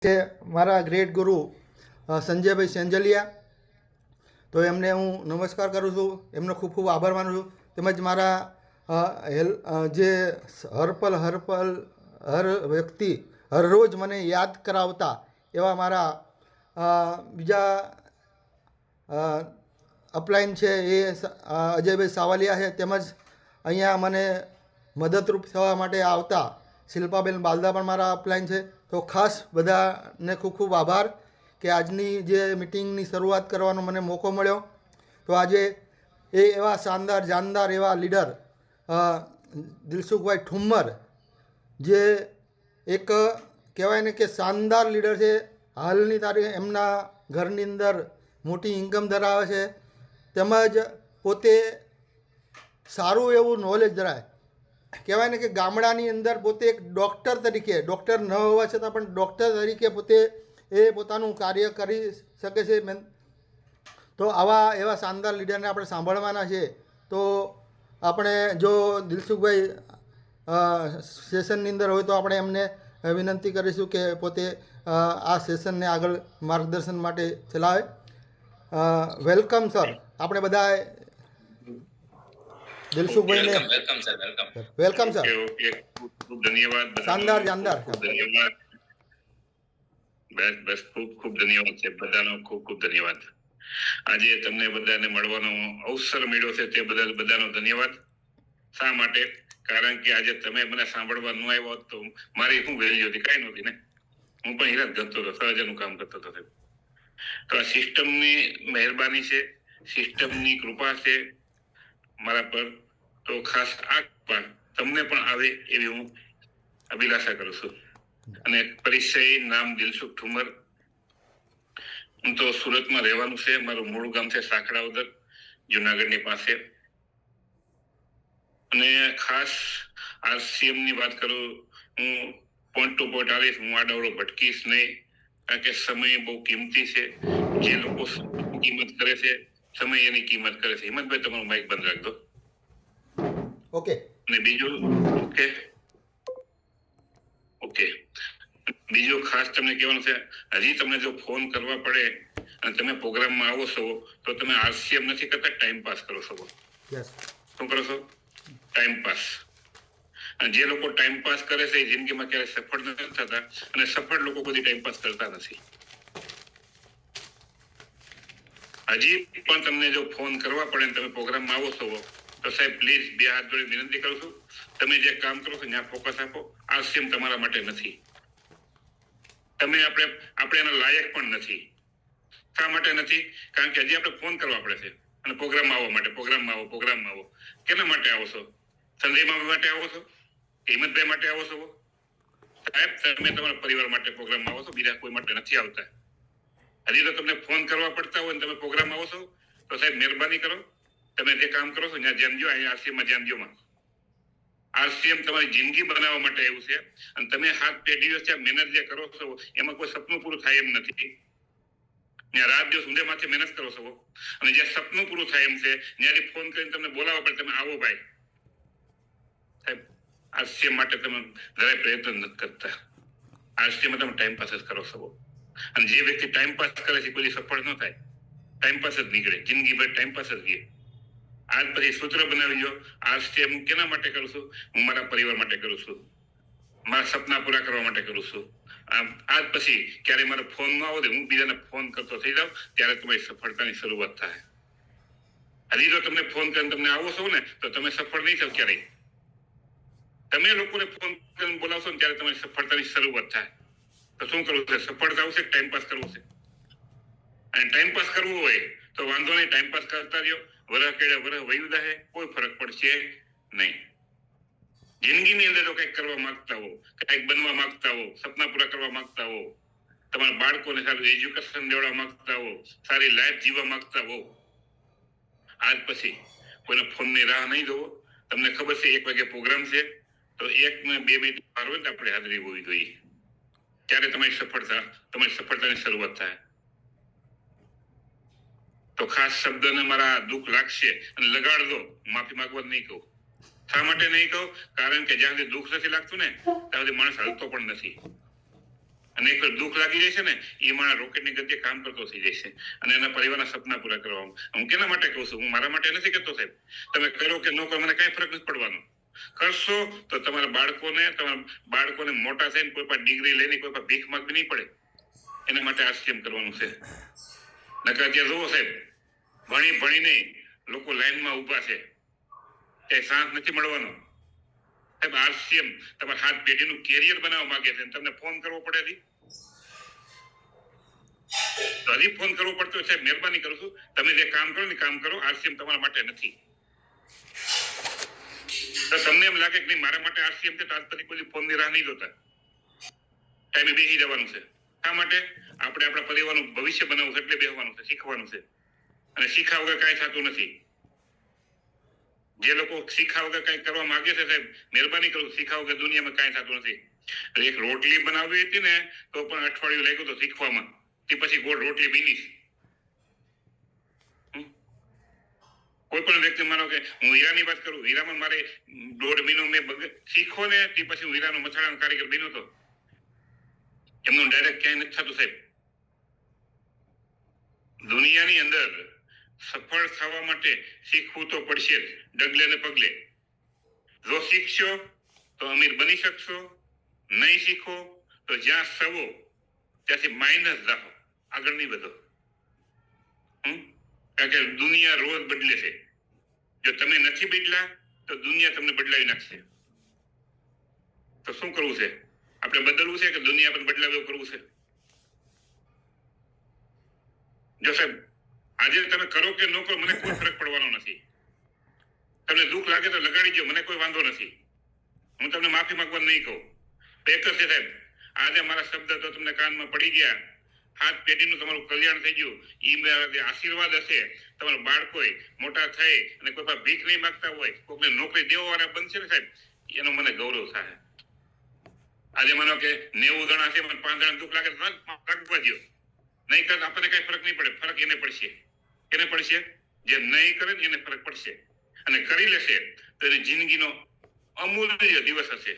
છે મારા ગ્રેટ ગુરુ સંજયભાઈ સેંજલિયા. તો એમને હું નમસ્કાર કરું છું, એમનો ખૂબ ખૂબ આભાર માનું છું. તેમજ મારા જે હરપલ હર વ્યક્તિ હર રોજ મને યાદ કરાવતા એવા મારા બીજા અપલાઇન છે એ અજયભાઈ સાવલિયા છે. તેમજ અહીંયા મને મદદરૂપ થવા માટે આવતા શિલ્પાબેન બાલદા પણ મારા અપલાઇન છે. તો ખાસ બધાને ખૂબ ખૂબ આભાર કે આજની જે મિટિંગની શરૂઆત કરવાનો મને મોકો મળ્યો. તો આજે એવા શાનદાર જાનદાર એવા લીડર દિલસુખભાઈ ઠુમ્મર, જે એક કહેવાય ને કે શાનદાર લીડર છે. હાલની તારીખે એમના ઘરની અંદર મોટી ઇન્કમ ધરાવે છે, તેમજ પોતે સારું એવું નોલેજ ધરાવે. કહેવાય ને કે ગામડાની અંદર પોતે એક ડૉક્ટર તરીકે, ડૉક્ટર ન હોવા છતાં પણ ડૉક્ટર તરીકે પોતે પોતાનું કાર્ય કરી શકે છે. તો એવા શાનદાર લીડરને આપણે સાંભળવાના છે. તો આપણે જો દિલસુખભાઈ સેશનની અંદર હોય તો આપણે એમને વિનંતી કરીશું કે પોતે આ સેશનને આગળ માર્ગદર્શન માટે ચલાવે. Welcome sir. આપણે બધા દિલસુખભાઈને વેલકમ સર. ખૂબ ધન્યવાદ. શાનદાર શાનદાર. ધન્યવાદ. બસ ખૂબ ખૂબ ધન્યવાદ છે બધાનો. ખૂબ ખૂબ ધન્યવાદ. આજે તમને બધાને મળવાનો અવસર મળ્યો છે તે બદલ બધાનો ધન્યવાદ. શા માટે? કારણ કે આજે તમે મને સાંભળવા ન આવ્યો તો મારી શું વેલ્યુ હતી? કાંઈ નહોતી ને. હું પણ હીરા ધરતો હતો, સહજનું કામ કરતો હતો. તો આ સિસ્ટમની મહેરબાની છે, સિસ્ટમની કૃપા છે મારા પર. તો ખાસ આ તમને પણ આવે એવી હું અભિલાષા કરું છું. અને પરિચય નામ દિલસુખ ઠુમ્મર. હું તો સુરતમાં રહેવાનું છે. મારું મૂળ ગામ છે સાંકળાવદર, જુનાગઢની પાસે. અને ખાસ આરસીએમ ની વાત કરું, હું પોઈન્ટ ટુ પોઈન્ટ આવીશ. હું આડવડો ભટકીશ નહીં, કારણ કે સમય બહુ કિંમતી છે. જે લોકો કિંમત કરે છે, સમય એની કિંમત કરે છે. હિંમતભાઈ, તમારું માઇક બંધ રાખજો. ઓકે. અને બીજું ઓકે બીજું ખાસ તમને કહેવાનું છે, હજી તમને જો ફોન કરવા પડે અને તમે પ્રોગ્રામમાં આવો છો તો તમે આરસીએમ નથી કરતા, ટાઈમ પાસ કરો છો. શું કરો છો? Time pass. અને જે લોકો ટાઈમ પાસ કરે છે એ જિંદગીમાં ક્યારે સફળ નથી થતા, અને સફળ લોકો બધી ટાઈમ પાસ કરતા નથી. હજી પણ તમને જો ફોન કરવા પડે ને તમે પ્રોગ્રામમાં આવો છો તો સાહેબ પ્લીઝ બે હાથ જોડી વિનંતી કરું છું, તમે જે કામ કરો છો ત્યાં ફોકસ આપો. આરસીએમ તમારા માટે નથી. આપણે એના લાયક પણ નથી. શા માટે નથી? કારણ કે હજી આપણે ફોન કરવા પડે છે અને પ્રોગ્રામમાં આવવા માટે. પ્રોગ્રામમાં આવો. કેના માટે આવો છો? સંજયમાં માટે આવો છો? હિંમતભાઈ માટે આવો છો? સાહેબ, તમે તમારા પરિવાર માટે પ્રોગ્રામમાં આવો છો, બીજા કોઈ માટે નથી આવતા. હજી તો તમને ફોન કરવા પડતા હોય ને તમે પ્રોગ્રામ આવો છો તો સાહેબ મહેરબાની કરો, તમે જે કામ કરો છો ત્યાં ધ્યાન દો. અહીંયા આરસીએમમાં ધ્યાન દો. આરસીએમ તમારી જિંદગી બનાવવા માટે આવ્યું છે, અને તમે 7 દિવસ મહેનત જે કરો છો એમાં કોઈ સપનું પૂરું થાય એમ નથી. ત્યાં રાત દિવસ ઊંધે માથે મહેનત કરો છો, અને જે સપનું પૂરું થાય એમ છે ત્યાંથી ફોન કરીને તમને બોલાવવા પડે, તમે આવો ભાઈ. સાહેબ, આરસીએમ માટે તમે જરાય પ્રયત્ન નથી કરતા. આરસીએમમાં તમે ટાઈમ પાસ જ કરો છો. અને જે વ્યક્તિ ટાઈમ પાસ કરે છે કોઈ સફળ ન થાય. ટાઈમ પાસ જ નીકળે, જિંદગી ભર ટાઈમ પાસ જ ગયે. આજ પછી સૂત્ર બનાવી લો. આરસીએમ હું કેના માટે કરું છું? હું મારા પરિવાર માટે કરું છું, મારા સપના પૂરા કરવા માટે કરું છું. આજ પછી ક્યારે મારો ફોન ન આવો, હું બીજાને ફોન કરતો થઈ જાઉં, ત્યારે તમારી સફળતાની શરૂઆત થાય. હજી જો તમને ફોન કરીને તમને આવો છો ને તો તમે સફળ નહીં થાવ ક્યારેય. તમે લોકોને ફોન કરીને બોલાવશો ને ત્યારે તમારી સફળતાની શરૂઆત થાય. તો શું કરવું છે? સફળતા આવશે, ટાઈમ પાસ કરવો છે. અને ટાઈમ પાસ કરવું હોય તો વાંધો નહીં, ટાઈમ પાસ કરતા રહ્યો. વરહ કેડે વરહ વયું જાય, કોઈ ફરક પડશે નહીં. જિંદગીની અંદર જો કંઈક કરવા માંગતા હો, કંઈક બનવા માંગતા હો, સપના પૂરા કરવા માંગતા હો, તમારા બાળકોને સારું એજ્યુકેશન દેવા માંગતા હો, સારી લાઈફ જીવવા માંગતા હો, આજ પછી કોઈને ફોનની રાહ નહીં જોવો. તમને ખબર છે 1 વાગે પ્રોગ્રામ છે, તો 1 ને 2 મિનિટ વાર હોય ને આપણે હાજરી હોવી જોઈએ. ત્યારે તમારી સફળતાની શરૂઆત થાય. તો ખાસ શબ્દને મારા દુઃખ લાગશે અને લગાડજો, માફી માંગવા નહીં કહું. શા માટે નહીં કહું? કારણ કે જ્યાં સુધી દુઃખ નથી લાગતું ને ત્યાં સુધી માણસ હલતો પણ નથી. અને એક વાર દુઃખ લાગી જાય છે ને એ મારા રોકેટની ગતિએ કામ કરતો થઈ જાય છે અને એના પરિવારના સપના પૂરા કરવામાં. હું કેના માટે કહું છું? હું મારા માટે નથી કહેતો સાહેબ. તમે કરો કે ન કરો મને કાંઈ ફરક નથી પડવાનો. કરશો તો તમારા બાળકોને મોટા થઈને કોઈ પણ ડિગ્રી લઈને કોઈ પણ ભીખ માંગવી નહીં પડે. એના માટે આરસીએમ કરવાનું છે. નકર અત્યારે જુઓ સાહેબ, ભણીને લોકો લાઈનમાં ઊભા છે, ક્યાંય શાંત નથી મળવાનો. સાહેબ આરસીએમ તમારા હાથ પેઢીનું કેરિયર બનાવવા માંગે છે, તમને ફોન કરવો પડે હજી ફોન કરવો પડતો સાહેબ. મહેરબાની કરું છું, તમે જે કામ કરો ને કામ કરો. આરસીએમ તમારા માટે નથી. તો તમને એમ લાગે કે નહીં મારા માટે આરસીએમ છે તો આજ પછી કોઈ ફોનની રાહ નહીં જોતા, ટાઈમે બેસી જવાનું છે. શા માટે? આપણે આપણા પરિવારનું ભવિષ્ય બનાવવું છે, એટલે બેસવાનું છે, શીખવાનું છે. અને શીખા વગર કાંઈ થતું નથી. જે લોકો શીખા વગર કાંઈ કરવા માંગે છે સાહેબ, મહેરબાની કરું, શીખા વગર દુનિયામાં કાંઈ થતું નથી. એક રોટલી બનાવવી હતી ને તો પણ અઠવાડિયું લાગ્યું તો શીખવામાં, તે પછી ગોળ રોટલી બીની. કોઈ પણ વ્યક્તિ માનો કે હું હીરાની વાત કરું, હીરામાં મારે 1.5 મહિનો મેં શીખો ને તે પછી હું હીરાનો મથાળાનો કારીગર બન્યો હતો. એમનું ડાયરેક્ટ ક્યાંય નથી થતું સાહેબ. દુનિયાની અંદર સફળ થવા માટે શીખવું તો પડશે જ, ડગલે ને પગલે. જો શીખશો તો અમીર બની શકશો, નહીં શીખો તો જ્યાં સવો ત્યાંથી માઇનસ જાઓ, આગળ નહીં વધો. કારણ કે દુનિયા રોજ બદલે છે. જો તમે નથી બદલા તો દુનિયા તમને બદલાવી નાખશે. તો શું કરવું છે? આપણે બદલવું છે કે દુનિયા આપણે બદલાવે એવું કરવું છે? જો સાહેબ આજે તમે કરો કે ન કરો મને કોઈ ફરક પડવાનો નથી. તમને દુઃખ લાગે તો લગાડી દો, મને કોઈ વાંધો નથી. હું તમને માફી માંગવા નહીં કહું. એક જ છે સાહેબ, આજે મારા શબ્દ તો તમને કાનમાં પડી ગયા, હાથ પેઢીનું તમારું કલ્યાણ થઈ ગયું, એ મારા જે આશીર્વાદ હશે. તમારા બાળકોય મોટા થઈ અને કોઈ પણ ભીખ નહીં માંગતા હોય, કોઈને નોકરી દેવાવાળા બનશે ને સાહેબ, એનો મને ગૌરવ થાય. આજે માનો કે 90 જણા છે, મને 5 જણા દુઃખ લાગે તો રાખવા દો. નહીં કરે આપણને કઈ ફરક નહીં પડે. ફરક એને પડશે. એને પડશે જે નહીં કરે ને એને ફરક પડશે. અને કરી લેશે તો એની જિંદગીનો અમૂલ્ય દિવસ હશે.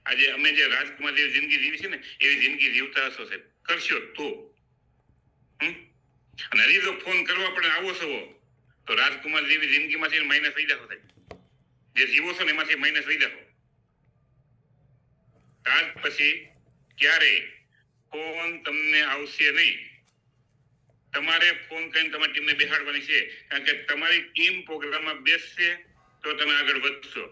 આજે અમે જે રાજકુમાર જેવી જિંદગી જીવી છે ને એવી જિંદગી જીવતા હશો સાહેબ, કરશો તો. અને હજી જો ફોન કરવા પડે આવો છો તો રાજકુમાર જેવી જિંદગીમાંથી માઇનસ થઈ જાઓ સાહેબ. જે જીવો છો ને એમાંથી માઇનસ થઈ જાઓ. ત્યાર પછી ક્યારેય ફોન તમને આવશે નહીં. તમારે ફોન કરીને તમારી ટીમને બેહાડવાની છે. કારણ કે તમારી ટીમ પ્રોગ્રામમાં બેસશે તો તમે આગળ વધશો.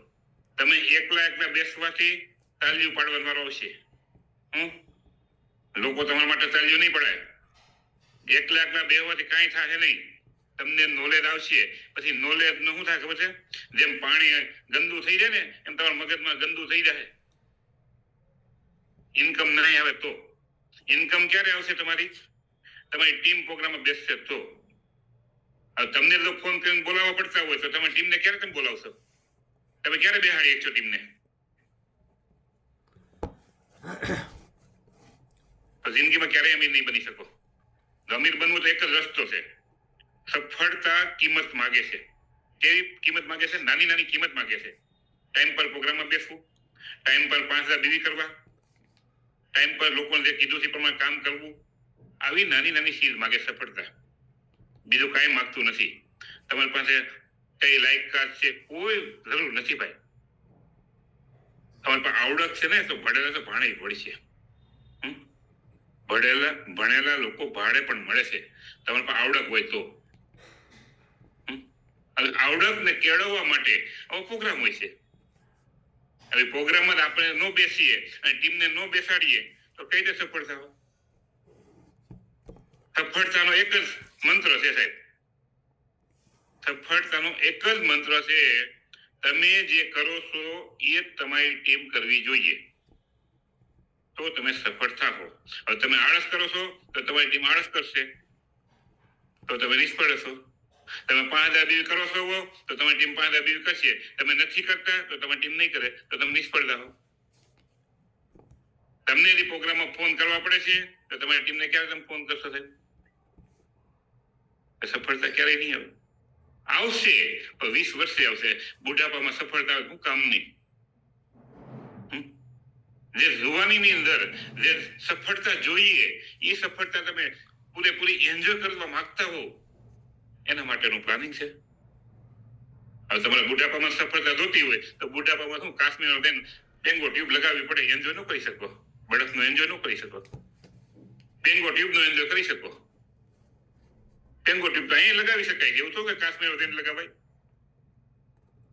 તમે એકલા બેસવાથી તાલીઓ પાડવાનો વારો આવશે. લોકો તમારા માટે તાલીઓ નહીં પડાય. એકલા બેહવાથી કાંઈ થશે નહીં. તમને નોલેજ આવશે. પછી નોલેજ નું શું થાય ખબર છે? જેમ પાણી ગંદુ થઈ જાય ને એમ તમારા મગજમાં ગંદુ થઈ જાય. ઇન્કમ નહીં આવે તો. ઇન્કમ ક્યારે આવશે? તમારી ટીમ પ્રોગ્રામમાં બેસશે તો. તમને જો ફોન કરીને બોલાવવા પડતા હોય તો તમારી ટીમને ક્યારે તમે બોલાવશો? તમે ક્યારે બેહાડી શકશો ટીમને? તો જિંદગીમાં ક્યારેય અમીર નહીં બની શકો. અમીર બનવું તો એક જ રસ્તો છે. સફળતા કિંમત માગે છે. કેવી કિંમત માગે છે? નાની કિંમત માગે છે. ટાઈમ પર પ્રોગ્રામમાં બેસવું, ટાઈમ પર 5000 બીવી કરવા, ટાઈમ પર લોકોને જે કીધું છે પ્રમાણે કામ કરવું. આવી નાની ચીજ માગે સફળતા. બીજું કાંઈ માંગતું નથી. તમારી પાસે કઈ લાયકાત છે કોઈ જરૂર નથી ભાઈ. તમારી પાસે આવડત છે ને તો ભણેલા તો ભાડે પડશે. ભણેલા લોકો ભાડે પણ મળે છે. તમારી પાસે આવડત હોય તો. આવડતને કેળવવા માટે આવો પ્રોગ્રામ હોય છે. હવે પ્રોગ્રામમાં આપણે ન બેસીએ અને ટીમને ન બેસાડીએ તો કઈ રીતે સફળ થાવ? સફળતાનો એક જ મંત્ર છે સાહેબ. સફળતાનો એક જ મંત્ર છે, તમે જે કરો છો એ તમારી ટીમ કરવી જોઈએ તો તમે સફળ થાઓ. હવે તમે આળસ કરો છો તો તમારી ટીમ આળસ કરશે તો તમે નિષ્ફળ હશો. તમે 5000 બીવી કરો છો તો તમારી ટીમ 5000 બીવી કરશે. તમે નથી કરતા તો તમારી ટીમ નહીં કરે તો તમે નિષ્ફળ થાઓ. તમને જે પ્રોગ્રામમાં ફોન કરવા પડે છે તો તમારી ટીમને ક્યારે તમે ફોન કરશો સાહેબ? સફળતા ક્યારેય નહીં આવે. આવશે પણ 20 વર્ષે આવશે. બુઢાપામાં સફળતા શું કામ નહીં? જે જુવાનીની અંદર જે સફળતા જોઈએ એ સફળતા તમે પૂરેપૂરી એન્જોય કરવા માંગતા હો એના માટેનું પ્લાનિંગ છે. હવે તમારે બુઢાપામાં સફળતા જોતી હોય તો બુઢાપામાં શું કાશ્મીર બેંગો ટ્યુબ લગાવવી પડે, એન્જોય ન કરી શકો. બળફનો એન્જોય ન કરી શકો. બેંગો ટ્યુબનો એન્જોય કરી શકો. બેંગો ટ્યુબ તો અહીંયા લગાવી શકાય, એવું તો કે કાશ્મીર તેને લગાવાય.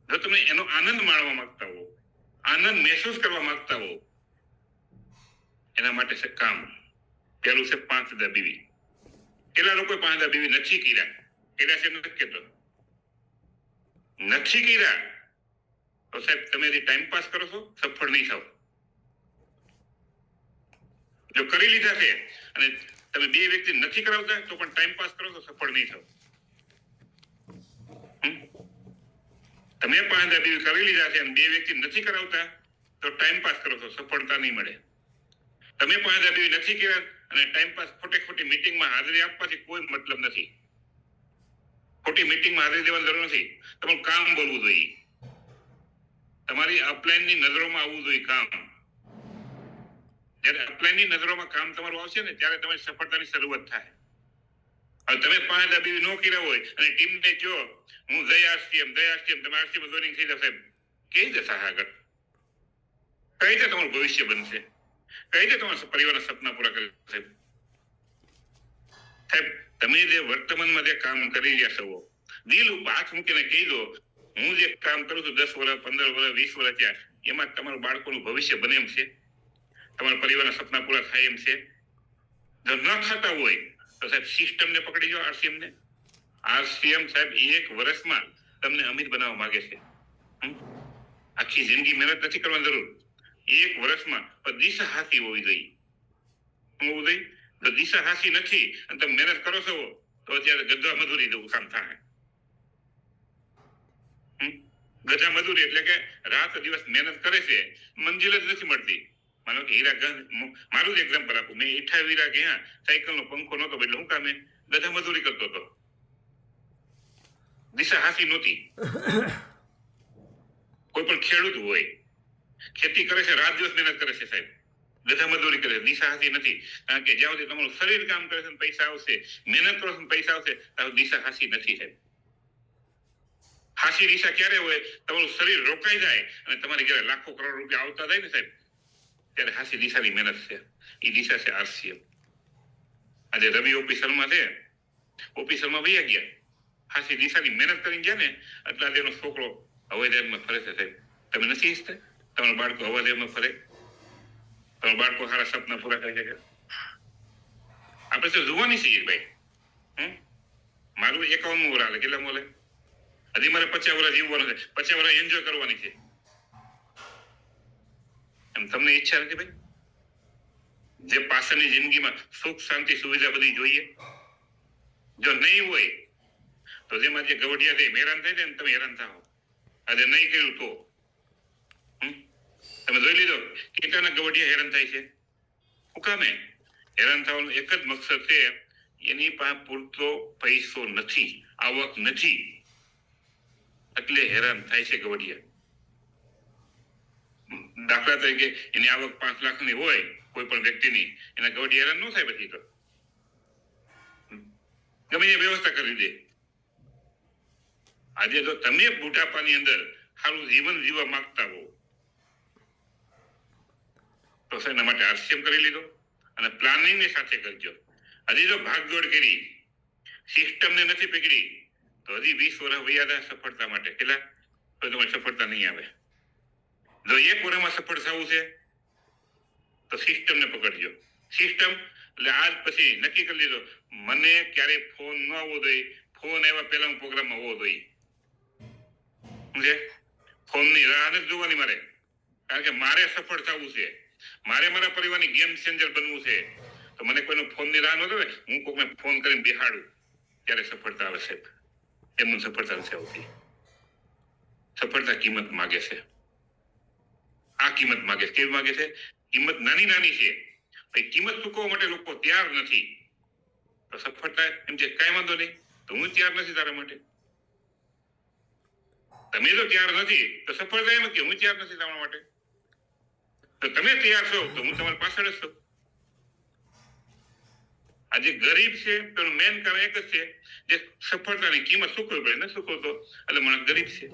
જો તમે એનો આનંદ માણવા માંગતા હો, આનંદ મહેસૂસ કરવા માંગતા હો, એના માટે છે કામ. પેલું છે 5000 બીવી. કેટલા લોકો 5000 બીવી નથી કર્યા છે? નથી કેતો નથી કર્યા તો સાહેબ તમે જે ટાઈમ પાસ કરો છો સફળ નહીં થાવ. જો કરી લીધા છે અને તમે બે વ્યક્તિ નથી કરાવતા તો પણ ટાઈમ પાસ કરો તો સફળ નહીં થાવ. તમે 5000 બીવી કરી લીધા છે અને બે વ્યક્તિ નથી કરાવતા તો ટાઈમ પાસ કરો તો સફળતા નહીં મળે. તમે 5000 બીવી નથી કર્યા અને ટાઈમ પાસ ખોટી મીટિંગમાં હાજરી આપવાથી કોઈ મતલબ નથી. ખોટી મીટિંગમાં હાજરી દેવાની જરૂર નથી. તમારું કામ બોલવું જોઈએ. તમારી અપલાઈનની નજરોમાં આવવું જોઈએ કામ. જ્યારે અપલાઈનની નજરોમાં કામ તમારું આવશે ને ત્યારે તમારી સફળતાની શરૂઆત થાય. હવે તમે 5000 બીવી ન કર્યા હોય અને ટીમને કહો હું જય આરસીએમ તમે આરસીએમ જોઈનિંગ થઈ જશે, કઈ જશે આગળ? કઈ રીતે તમારું ભવિષ્ય બનશે? કઈ રીતે તમારા પરિવારના સપના પૂરા કરશે? સાહેબ તમે જે વર્તમાનમાં જે કામ કરી રહ્યા છો દિલ ઉપર હાથ મૂકીને કહી દો હું જે કામ કરું છું 10 વર્ષ 15 વર્ષ 20 વર્ષ ત્યાં એમાં તમારું બાળકોનું ભવિષ્ય બને એમ છે? તમારા પરિવારના સપના પૂરા થાય એમ છે? જો ન થતા હોય તો સાહેબ સિસ્ટમને પકડી જાઓ. આરસીએમ સાહેબ 1 વર્ષમાં તમને અમીર બનાવવા માંગે છે. આખી જિંદગી મહેનત નથી કરવાની જરૂર. 1 વર્ષમાં દિશા હાથી હોવી જોઈએ. શું હોવું જોઈએ? જો દિશા હાસી નથી અને તમે મહેનત કરો છો તો અત્યારે ગધા મજૂરી જેવું કામ થાય. ગધા મજૂરી એટલે કે રાત દિવસ મહેનત કરે છે, મંજિલ જ નથી મળતી. માનો કે મારું જ એક્ઝામ્પલ આપું. મેં 28 વીરા ગયા, સાયકલનો પંખો નહોતો એટલે હું કામે ગધા મજૂરી કરતો હતો. દિશા હાસી નહોતી. કોઈ પણ ખેડૂત હોય ખેતી કરે છે, રાત દિવસ મહેનત કરે છે સાહેબ, ગધા મજૂરી કરે, દિશા હાસી નથી. કારણ કે જ્યાં સુધી તમારું શરીર કામ કરે છે ને પૈસા આવશે, મહેનત કરો છો પૈસા આવશે, તો દિશા હાસી નથી સાહેબ. હાસી દિશા ક્યારે હોય? તમારું શરીર રોકાઈ જાય અને તમારી ઘરે લાખો કરોડ રૂપિયા આવતા જાય ને સાહેબ, ત્યારે હાસી દિશાની મહેનત છે. એ દિશા છે આરસીએમ. આજે રવિ ઓફિસરમાં છે, ઓફિસરમાં વૈયા ગયા, હાસી દિશાની મહેનત કરીને ગયા ને એટલે આજે એનો છોકરો હવાઈજહાજમાં ફરે છે સાહેબ. તમે નથી ઈચ્છતા તમારું બાળકો હવાઈજહાજમાં ફરે? તમારા બાળકો સારા સપના પૂરા કરી શકે? આપણે તો જોવાની છીએ ભાઈ. મારું 51 વર્ષ હાલે, કેટલા મોલે? હજી મારે 50 વર્ષ જીવવાનું છે, 50 વર્ષ એન્જોય કરવાની છે. એમ તમને ઈચ્છા નથી ભાઈ? જે પાછળની જિંદગીમાં સુખ શાંતિ સુવિધા બધી જોઈએ, જો નહીં હોય તો જેમાં જે ગવડિયા છે હેરાન થાય છે ને તમે હેરાન થાઓ. આજે નહીં કર્યું તો તમે જોઈ લીધો કેટલાના ગવડિયા હેરાન થાય છે. શું કામે હેરાન થવાનું? એક જ મકસદ છે, એની પાસે પૂરતો પૈસો નથી, આવક નથી, એટલે હેરાન થાય છે ગવડિયા. દાખલા તરીકે એની આવક 5 લાખની હોય કોઈ પણ વ્યક્તિની, એના ગવડિયા હેરાન ન થાય પછી તો ગમે એ વ્યવસ્થા કરી દે. આજે જો તમે બુઢાપાની અંદર સારું જીવન જીવવા માંગતા હો તો એના માટે આરસીએમ કરી લીધો અને પ્લાનિંગ ની સાથે કરજો. હજી જો ભાગદોડ કરી, સિસ્ટમને નથી પકડી તો હજી 20 વર્ષ વૈયા સફળતા માટે. કેટલા? તો તમારી સફળતા નહીં આવે. જો 1 વર્ષમાં સફળ થવું છે તો સિસ્ટમને પકડજો. સિસ્ટમ એટલે આજ પછી નક્કી કરી લીધો મને ક્યારે ફોન ન આવવો જોઈએ, ફોન આવ્યા પહેલા હું પ્રોગ્રામમાં હોવો જોઈએ. સમજે? ફોનની રાહ નથી જોવાની મારે, કારણ કે મારે સફળ થવું છે, મારે મારા પરિવારની ગેમ ચેન્જર બનવું છે. તો મને કોઈનો ફોનની રાહ ન જોવે, હું કોઈને ફોન કરીને બેહાડું ત્યારે સફળતા આવે સાહેબ. એમનું સફળતા નથી આવતી. સફળતા કિંમત માગે છે. આ કિંમત માગે છે. કેવી માગે છે? કિંમત નાની નાની છે, ભાઈ કિંમત ચૂકવવા માટે લોકો તૈયાર નથી. તો સફળતા એમ છે કાંઈ વાંધો નહીં, તો હું તૈયાર નથી તારા માટે. તમે જો તૈયાર નથી તો સફળતા એમ કે હું તૈયાર નથી તમારા માટે. તો તમે તૈયાર છો તો હું તમારી પાછળ જ છું. આજે ગરીબ છે તો મેન કારણ એક જ છે, જે સફળતાની કિંમત ચૂકવવી પડે ન ચૂકવતો એટલે માણસ ગરીબ છે.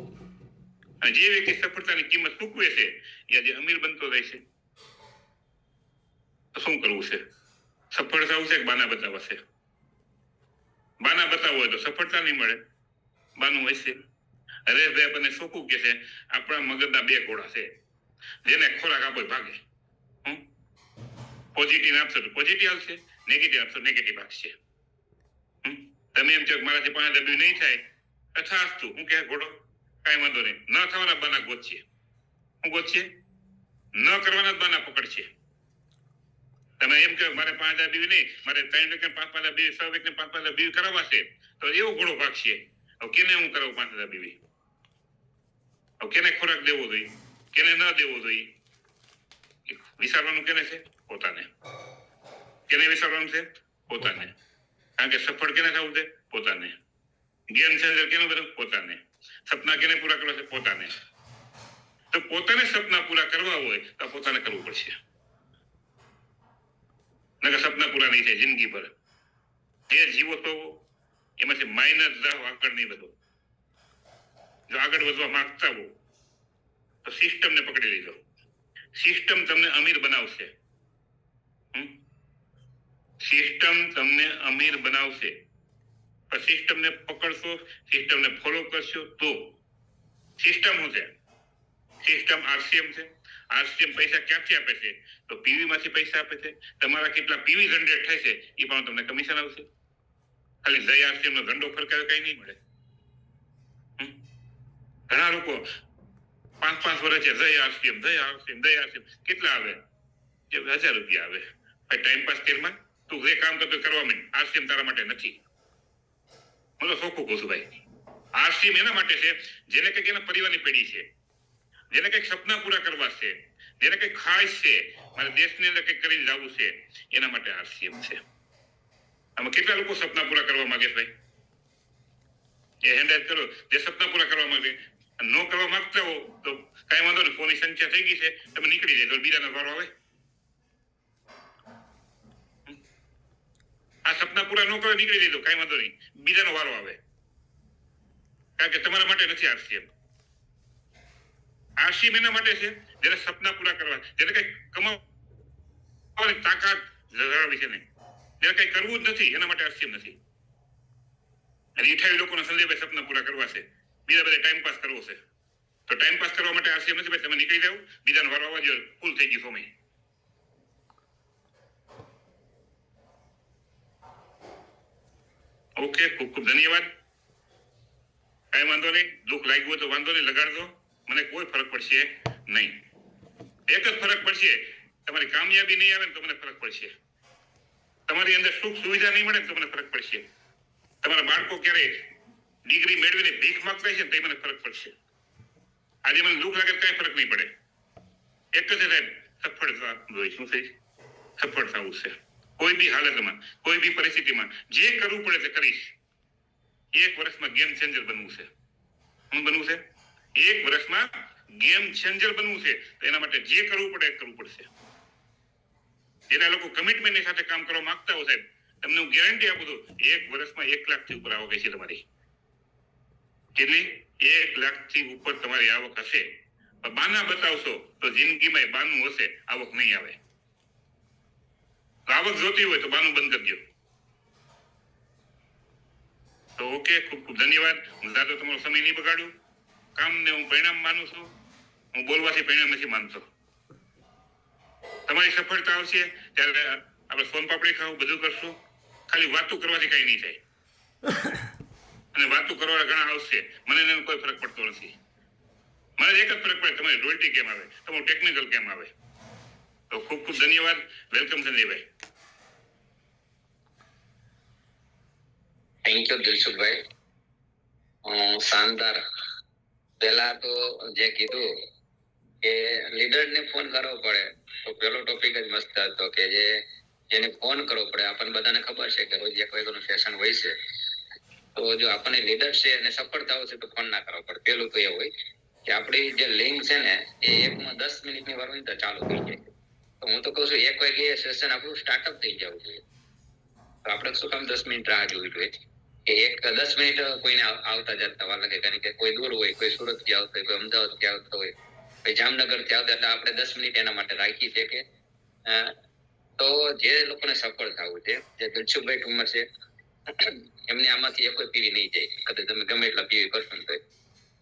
અને જે વ્યક્તિ સફળતાની કિંમત ચૂકવે છે એ આજે અમીર બનતો જાય છે. તો શું કરવું છે? સફળ થવું છે કે બાના બતાવવા છે? બાના બતાવવું હોય તો સફળતા નહીં મળે, બાનું હોય છે. હરેશભાઈ આપણને શું કે છે, આપણા મગજના બે ઘોડા છે, જેને ખોરાક આપો ભાગે. પોઝિટિવ આપશો તો પોઝિટિવ આવશે, નેગેટિવ આપશો નેગેટિવ આવશે. તમે એમ કહો મારાથી 5 નહીં થાય, અથાસ્તુ હું કે ઘોડો કાંઈ વાંધો નહીં, ન થવાના બાના ગોતશે. હું ગોતશે? ન કરવાના જ બાના પકડશે. તમે એમ કહો મારે 5,000 નહીં, મારે 3 વ્યક્તિને 5,000, 6 વ્યક્તિને 5,000 કરાવવા છે, તો એવો ઘોડો ભાગશે. હવે કેને હું કરાવું 5,000? હવે કેને ખોરાક દેવો જોઈએ, કેને ન દેવો જોઈએ? વિચારવાનું કેને છે? પોતાને. કેને વિચારવાનું છે? પોતાને. કારણ કે સફળ કેને થવું છે? પોતાને. ગેમ ચેન્જર કેનું બધું? પોતાને. સપના કેને પૂરા કરવા છે? પોતાને. તો પોતાને સપના પૂરા કરવા હોય તો પોતાને કરવું પડશે. નકર સપના પૂરા નહીં થાય જિંદગી ભર. જે જીવો તો એમાંથી માઇનસ જાઓ, આગળ નહીં વધો. જો આગળ વધવા માંગતા હો તો સિસ્ટમને પકડી લીધો. સિસ્ટમ તમને અમીર બનાવશે. સિસ્ટમ તમને અમીર બનાવશે. પણ સિસ્ટમને પકડશો, સિસ્ટમને ફોલો કરશો તો. સિસ્ટમ શું છે? સિસ્ટમ આરસીએમ છે. આરસીએમ પૈસા ક્યાંથી આપે છે? તો પીવી માંથી પૈસા આપે છે. તમારા કેટલા પીવી જનરેટ થાય છે એ પણ તમને કમિશન આવશે. ખાલી જય આરસીએમ નો ઝંડો ફરકાવ્યો કઈ નહીં મળે. ઘણા લોકો 5-5 વર્ષ છે જય આરસીએમ, જય આરસીએમ, જય આરસીએમ. કેટલા આવે? 1,000 રૂપિયા આવે. ટાઈમ પાસ કરવા તું જે કામ કરતો કરવા માંડ. આરસીએમ તારા માટે નથી. હું તો ચોખ્ખું કહું છું ભાઈ. આરસીએમ એના માટે છે જેને કંઈક એના પરિવારની પેઢી છે, જેને કંઈક સપના પૂરા કરવા છે, જેને કંઈક ખાસ છે, મારે દેશની અંદર કંઈક કરીને જવું છે, એના માટે આરસીએમ છે. આમાં કેટલા લોકો સપના પૂરા કરવા માંગે છે ભાઈ? એ હેન્ડ કરો જે સપના પૂરા કરવા માંગે. ન કરવા માંગતા હો તો કાંઈ વાંધો નહીં, ફોનની સંખ્યા થઈ ગઈ છે, તમે નીકળી જાય તો બીજાનો વારો આવે. આ સપના પૂરા ન કરો નીકળી જાય તો કાંઈ વાંધો નહીં, બીજાનો વારો આવે. કારણ કે તમારા માટે નથી આરસીએમ. આરસીએમ એના માટે છે જેને સપના પૂરા કરવા, જેને કઈ કમાવાની તાકાત ધરાવી છે નહીં, જેને કઈ કરવું જ નથી, એના માટે આરસીએમ નથી. અને 28 લોકોના સંજયભાઈ સપના પૂરા કરવા છે, બીજા બધા ટાઈમ પાસ કરવો છે, તો ટાઈમ પાસ કરવા માટે આરસીએમ નથી ભાઈ. તમે નીકળી જાવ, બીજાનો વારો આવવા દો, ફૂલ થઈ ગયું સમય. ઓકે, ખૂબ ખૂબ ધન્યવાદ. કઈ વાંધો નહીં, દુઃખ લાગ્યું હોય તો વાંધો નહીં, લગાડજો, મને કોઈ ફરક પડશે નહીં. એક જ ફરક પડશે, તમારી કામયાબી નહીં આવે ને તો મને ફરક પડશે. તમારી અંદર સુખ સુવિધા નહીં મળે તો મને ફરક પડશે. તમારા બાળકો ક્યારે ડિગ્રી મેળવીને ભીખ માંગતા છે તે મને ફરક પડશે. આજે મને દુઃખ લાગે કઈ ફરક નહીં પડે. એક જ સાહેબ સફળતા જોઈએ. શું થઈ? સફળ થવું છે. કોઈ બી હાલતમાં, કોઈ બી પરિસ્થિતિમાં જે કરવું પડે તે કરીશ. 1 વર્ષમાં ગેમ ચેન્જર બનવું છે. શું બનવું છે? 1 વર્ષમાં ગેમ ચેન્જર બનવું છે. તો એના માટે જે કરવું પડે એ કરવું પડશે. જેના લોકો કમિટમેન્ટની સાથે કામ કરવા માંગતા હોય સાહેબ, તમને હું ગેરંટી આપું છું 1 વર્ષમાં 1 લાખથી ઉપર આવક હશે તમારી. કેટલી? 1 લાખથી ઉપર તમારી આવક હશે. બાના બતાવશો તો જિંદગીમાં બાનું હશે, આવક નહીં આવે. આવક જોતી હોય તો બાનું બંધ કરજો. તો ઓકે, ખૂબ ખૂબ ધન્યવાદ. હું જાતો તમારો સમય નહીં બગાડું. કામને હું પરિણામ માનું છું, હું બોલવાથી પરિણામ નથી માનતો. તમારી સફળતા આવશે ત્યારે આપણે સોન પાપડી ખાવું, બધું કરશું. ખાલી વાતો કરવાથી કઈ નહીં થાય. અને વાતો કરવાના ઘણા આવશે, મને એનો કોઈ ફરક પડતો નથી. મને એક જ ફરક પડે, તમારી રોયલ્ટી કેમ આવે, તમારું ટેકનિકલ કેમ આવે. તો ખૂબ ખૂબ ધન્યવાદ. વેલકમ સંજયભાઈ. થેન્ક યુ દિલસુખભાઈ. શાનદાર. પહેલા તો જે કીધું કે લીડરને ફોન કરવો પડે, તો પેલો ટોપિક જ મસ્ત હતો કે જેને ફોન કરવો પડે. આપણને બધાને ખબર છે કે રોજ એક વાગ્યાનું સેશન હોય છે, તો જો આપણને લીડર છે અને સફળતા આવશે તો ફોન ના કરવો પડે. પેલું તો એ હોય. કે આપણી જે લિંક છે ને એ 1 માં 10 મિનિટની વાર હોય તો ચાલુ થઈ જાય. તો હું તો કહું છું 1 વાગે સેશન આપણું સ્ટાર્ટઅપ થઈ જવું જોઈએ. તો આપણે શું કામ 10 મિનિટ રાહ જોવી જોઈએ કે 10 મિનિટ કોઈને આવતા જતા વાર લાગે, કારણ કે કોઈ દૂર હોય, કોઈ સુરત થી આવતો હોય, કોઈ અમદાવાદ થી આવતો હોય, કોઈ જામનગર થી આવતા, એટલે આપણે 10 મિનિટ એના માટે રાખી છે કે તો જે લોકોને સફળ થવું છે, જે દિલસુખભાઈ ઠુમર છે એમને આમાંથી એક પીવી નહીં જાય, કદાચ તમે ગમે એટલા પીવી કરશો ને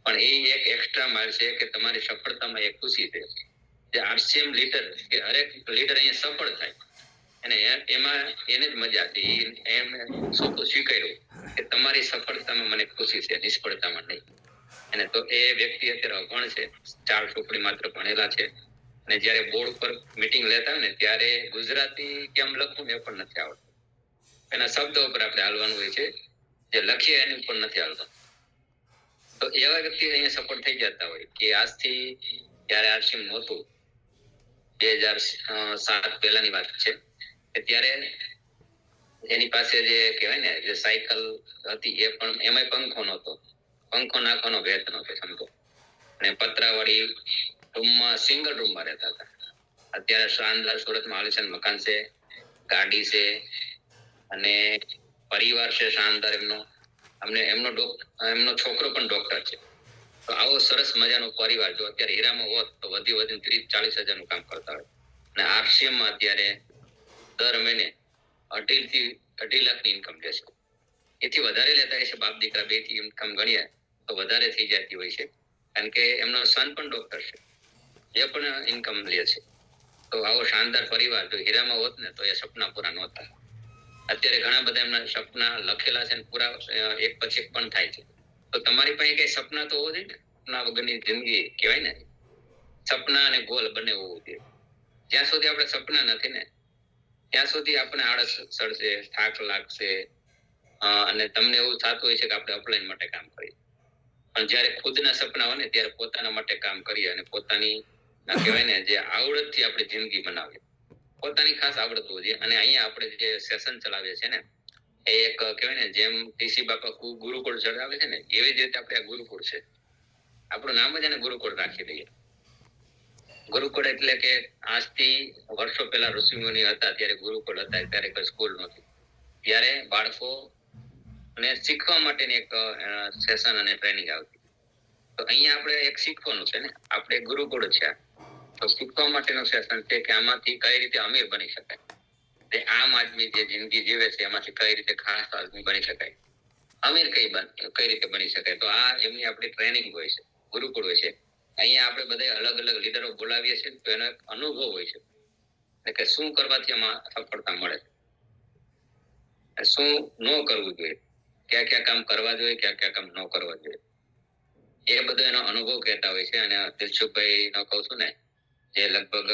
પણ એ એક એક્સ્ટ્રા માલ છે કે તમારી સફળતામાં એક ખુશી છે. જે આરસીએમ લીડર કે હરેક લીડર અહીંયા સફળ થાય અને એમાં એને જ મજા હતી. એમને શું સ્વીકાર્યું કે તમારી સફળતામાં મને ખુશી છે, નિષ્ફળતામાં નહીં. અને તો એ વ્યક્તિ અત્યારે અભણ છે, 4 ચોપડી માત્ર ભણેલા છે, અને જ્યારે બોર્ડ પર મીટિંગ લેતા હોય ને ત્યારે ગુજરાતી કેમ લખવું એ પણ નથી આવડતું. એના શબ્દો ઉપર આપણે હાલવાનું હોય છે, જે લખીએ એની પણ નથી હાલતું. તો એવા વ્યક્તિ અહીંયા સફળ થઈ જતા હોય કે આજથી જ્યારે આરસીએમ નહોતું, 2007 પહેલાની વાત છે, ત્યારે એની પાસે જે કહેવાય ને જે સાયકલ હતી એ પણ એમાંય પંખો નહોતો, પંખો નાખવાનો ભેદ નહોતો સમજો, અને પતરાવાળી રૂમમાં સિંગલ રૂમમાં રહેતા હતા. અત્યારે શાનદાર સુરતમાં આલિશાન મકાન છે, ગાડી છે અને પરિવાર છે શાનદાર એમનો. એમનો છોકરો પણ ડોક્ટર છે. તો આવો સરસ મજાનો પરિવાર જો અત્યારે હીરામાં હોત તો વધીને 30-40 હજારનું કામ કરતા હોય, અને આરસીએમ માં અત્યારે દર મહિને 2.5 લાખની ઇન્કમ લે છે. એથી વધારે લેતા હશે, બાપ દીકરા 2 થી ઇન્કમ ગણીએ તો વધારે થઈ જતી હોય છે, કારણ કે એમનો સન પણ ડોક્ટર છે, એ પણ ઇન્કમ લે છે. તો આવો શાનદાર પરિવાર જો હીરામાં હોત ને તો એ સપના પૂરા નહોતા. અત્યારે ઘણા બધા એમના સપના લખેલા છે અને પૂરા એક પછી એક પણ થાય છે. તો તમારી પાસે કઈ સપના તો હોવા જોઈએ ને. સપના વગરની જિંદગી કહેવાય ને, સપના અને ગોલ બંને હોવું જોઈએ. જ્યાં સુધી આપણે સપના નથી ને ત્યાં સુધી આપણે આળસ સડશે, થાક લાગશે, અને તમને એવું થતું હોય છે કે આપણે અપલાઈન માટે કામ કરીએ. પણ જ્યારે ખુદના સપના હોય ને ત્યારે પોતાના માટે કામ કરીએ અને પોતાની કહેવાય ને જે આવડતથી આપણે જિંદગી બનાવીએ, પોતાની ખાસ આવડત હોવી જોઈએ. અને અહીંયા આપણે જે સેશન ચલાવીએ છીએ ને એ એક કહેવાય ને જેમ ટીસી બાપા ગુરુકુળ ચલાવે છે ને એવી જ રીતે આપણે આ ગુરુકુળ છે. આપણું નામ જ એને ગુરુકુળ રાખી દઈએ. ગુરુકુળ એટલે કે આજથી વર્ષો પહેલા ઋષિમુનિ હતા ત્યારે ગુરુકુળ હતા, ત્યારે કોઈ સ્કૂલ નહોતી. ત્યારે બાળકોને શીખવા માટેની એક સેશન અને ટ્રેનિંગ આવતી. તો અહીંયા આપણે એક શીખવાનું છે ને, આપણે ગુરુકુળ છે. તો શીખવા માટેનું સેશન છે કે આમાંથી કઈ રીતે અમીર બની શકાય, તે આમ આદમી જે જિંદગી જીવે છે એમાંથી કઈ રીતે ખાસ આદમી બની શકાય, અમીર કઈ રીતે બની શકાય. તો આ એમની આપણી ટ્રેનિંગ હોય છે, ગુરુકુળ હોય છે. અહીંયા આપણે બધા અલગ અલગ લીડરો બોલાવીએ છીએ તો એનો એક અનુભવ હોય છે કે શું કરવાથી એમાં સફળતા મળે, શું ન કરવું જોઈએ, કયા કયા કામ કરવા જોઈએ, કયા કયા કામ ન કરવા જોઈએ, એ બધો એનો અનુભવ કહેતા હોય છે. અને દિલસુખભાઈ નો કહું છું ને જે લગભગ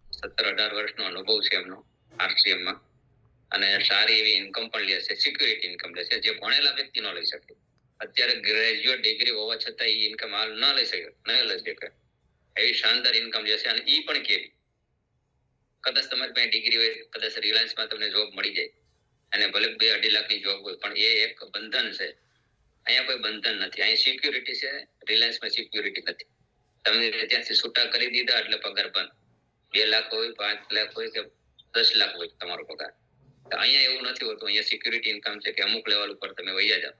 17-18 વર્ષનો અનુભવ છે એમનો આરસીએમ માં, અને સારી એવી ઇન્કમ પણ લે છે, સિક્યુરિટી ઇન્કમ લે છે, જે ભણેલા વ્યક્તિ ન લઈ શકે. અત્યારે ગ્રેજ્યુએટ ડિગ્રી હોવા છતાં એ ઇન્કમ હાલ ન લઈ શકે એવી શાનદાર ઇન્કમ લે છે. અને એ પણ કેવી, કદાચ તમારી પાસે ડિગ્રી હોય, કદાચ રિલાયન્સમાં તમને જોબ મળી જાય અને ભલે 2-2.5 લાખની જોબ હોય, પણ એ એક બંધન છે. અહીંયા કોઈ બંધન નથી, અહીંયા સિક્યુરિટી છે. રિલાયન્સમાં સિક્યુરિટી નથી. તમને ત્યાંથી છૂટા કરી દીધા એટલે પગાર બંધ. 2 લાખ હોય, 5 લાખ હોય કે 10 લાખ હોય તમારો પગાર. તો અહીંયા એવું નથી હોતું. અહીંયા સિક્યુરિટી ઇન્કમ છે કે અમુક લેવલ ઉપર તમે વૈયા જાઓ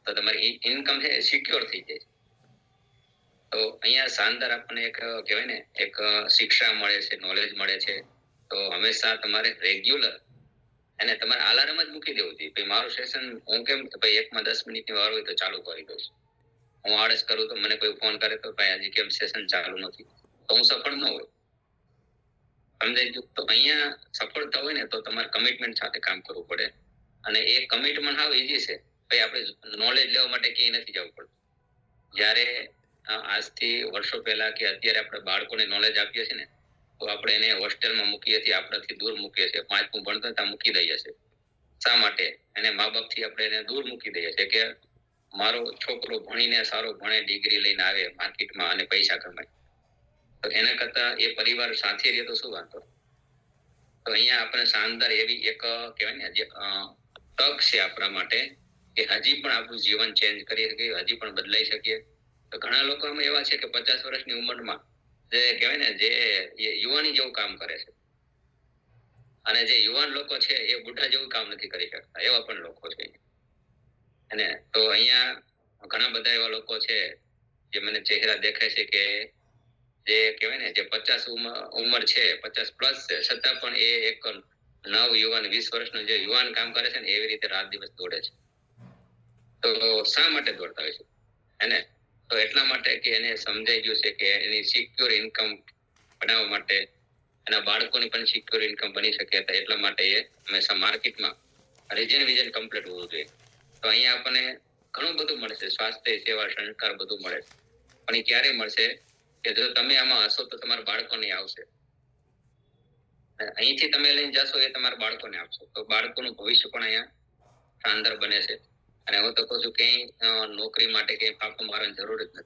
તો તમારી ઇન્કમ છે સિક્યોર થઈ જાય. તો અહીંયા શાનદાર આપણને એક કહેવાય ને એક શિક્ષા મળે છે, નોલેજ મળે છે. તો હંમેશા તમારે રેગ્યુલર અને તમારે અલાર્મ જ મૂકી દેવું જોઈએ. ભાઈ મારું સેશન હું કેમ ભાઈ 1 માં 10 મિનિટની વાર હોય તો ચાલુ કરી દઉં છું. હું આળસ કરું તો મને કોઈ ફોન કરે તો ભાઈ હજી કેમ સેશન ચાલુ નથી, તો હું સફળ ન હોય. સમજાય ગયું? તો અહીંયા સફળતા હોય ને તો તમારે કમિટમેન્ટ સાથે કામ કરવું પડે. અને એ કમિટમેન્ટ હાવ ઈઝી છે. ભાઈ આપણે નોલેજ લેવા માટે ક્યાંય નથી જવું પડતું. જ્યારે આજથી વર્ષો પહેલા કે અત્યારે આપણે બાળકોને નોલેજ આપીએ છીએ ને તો આપણે એને હોસ્ટેલમાં મૂકીએ છીએ, આપણાથી દૂર મૂકીએ છીએ. 5મું ભણતા ત્યાં મૂકી દઈએ છીએ. શા માટે? એને મા બાપથી આપણે એને દૂર મૂકી દઈએ છીએ કે મારો છોકરો ભણીને સારો ભણે, ડિગ્રી લઈને આવે માર્કેટમાં અને પૈસા કમાય. તો એના કરતા એ પરિવાર સાથે રહે તો શું વાંધો. તો અહીંયા આપણે શાનદાર એવી એક કહેવાય ને જે તક છે આપણા માટે કે હજી પણ આપણું જીવન ચેન્જ કરી શકીએ, હજી પણ બદલાઈ શકીએ. તો ઘણા લોકો આમાં એવા છે કે 50 વર્ષની ઉંમરમાં જે કહેવાય ને જે યુવાની જેવું કામ કરે છે, અને જે યુવાન લોકો છે એ બુઢા જેવું કામ નથી કરી શકતા, એવા પણ લોકો છે. અને તો અહીંયા ઘણા બધા એવા લોકો છે જે મને ચહેરા દેખાય છે કે જે કહેવાય ને જે 50 ઉંમર છે, 50+ છે, છતાં પણ એ એક નવ યુવાન 20 વર્ષનો જે યુવાન કામ કરે છે ને એવી રીતે રાત દિવસ દોડે છે. તો શા માટે દોડતા હોય છે? એને તો એટલા માટે કે એને સમજાઈ ગયું છે કે એની સિક્યોર ઇન્કમ બનાવવા માટે, એના બાળકોની પણ સિક્યોર ઇન્કમ બની શકે, એટલા માટે એ હંમેશા માર્કેટમાં વિઝન કમ્પ્લીટ હોવું જોઈએ. તો અહીંયા આપણને ઘણું બધું મળશે, સ્વાસ્થ્ય સેવા, સંસ્કાર બધું મળે છે. પણ એ ક્યારે મળશે કે જો તમે આમાં હશો તો તમારા બાળકોને આવશે. અહીંથી તમે લઈને જશો એ તમારા બાળકોને આપશો, તો બાળકોનું ભવિષ્ય પણ અહીંયા શાનદાર બને છે. અને હું તો કહું છું કે નોકરી માટે કઈ ફાંફો મારવાની જરૂર જ નથી.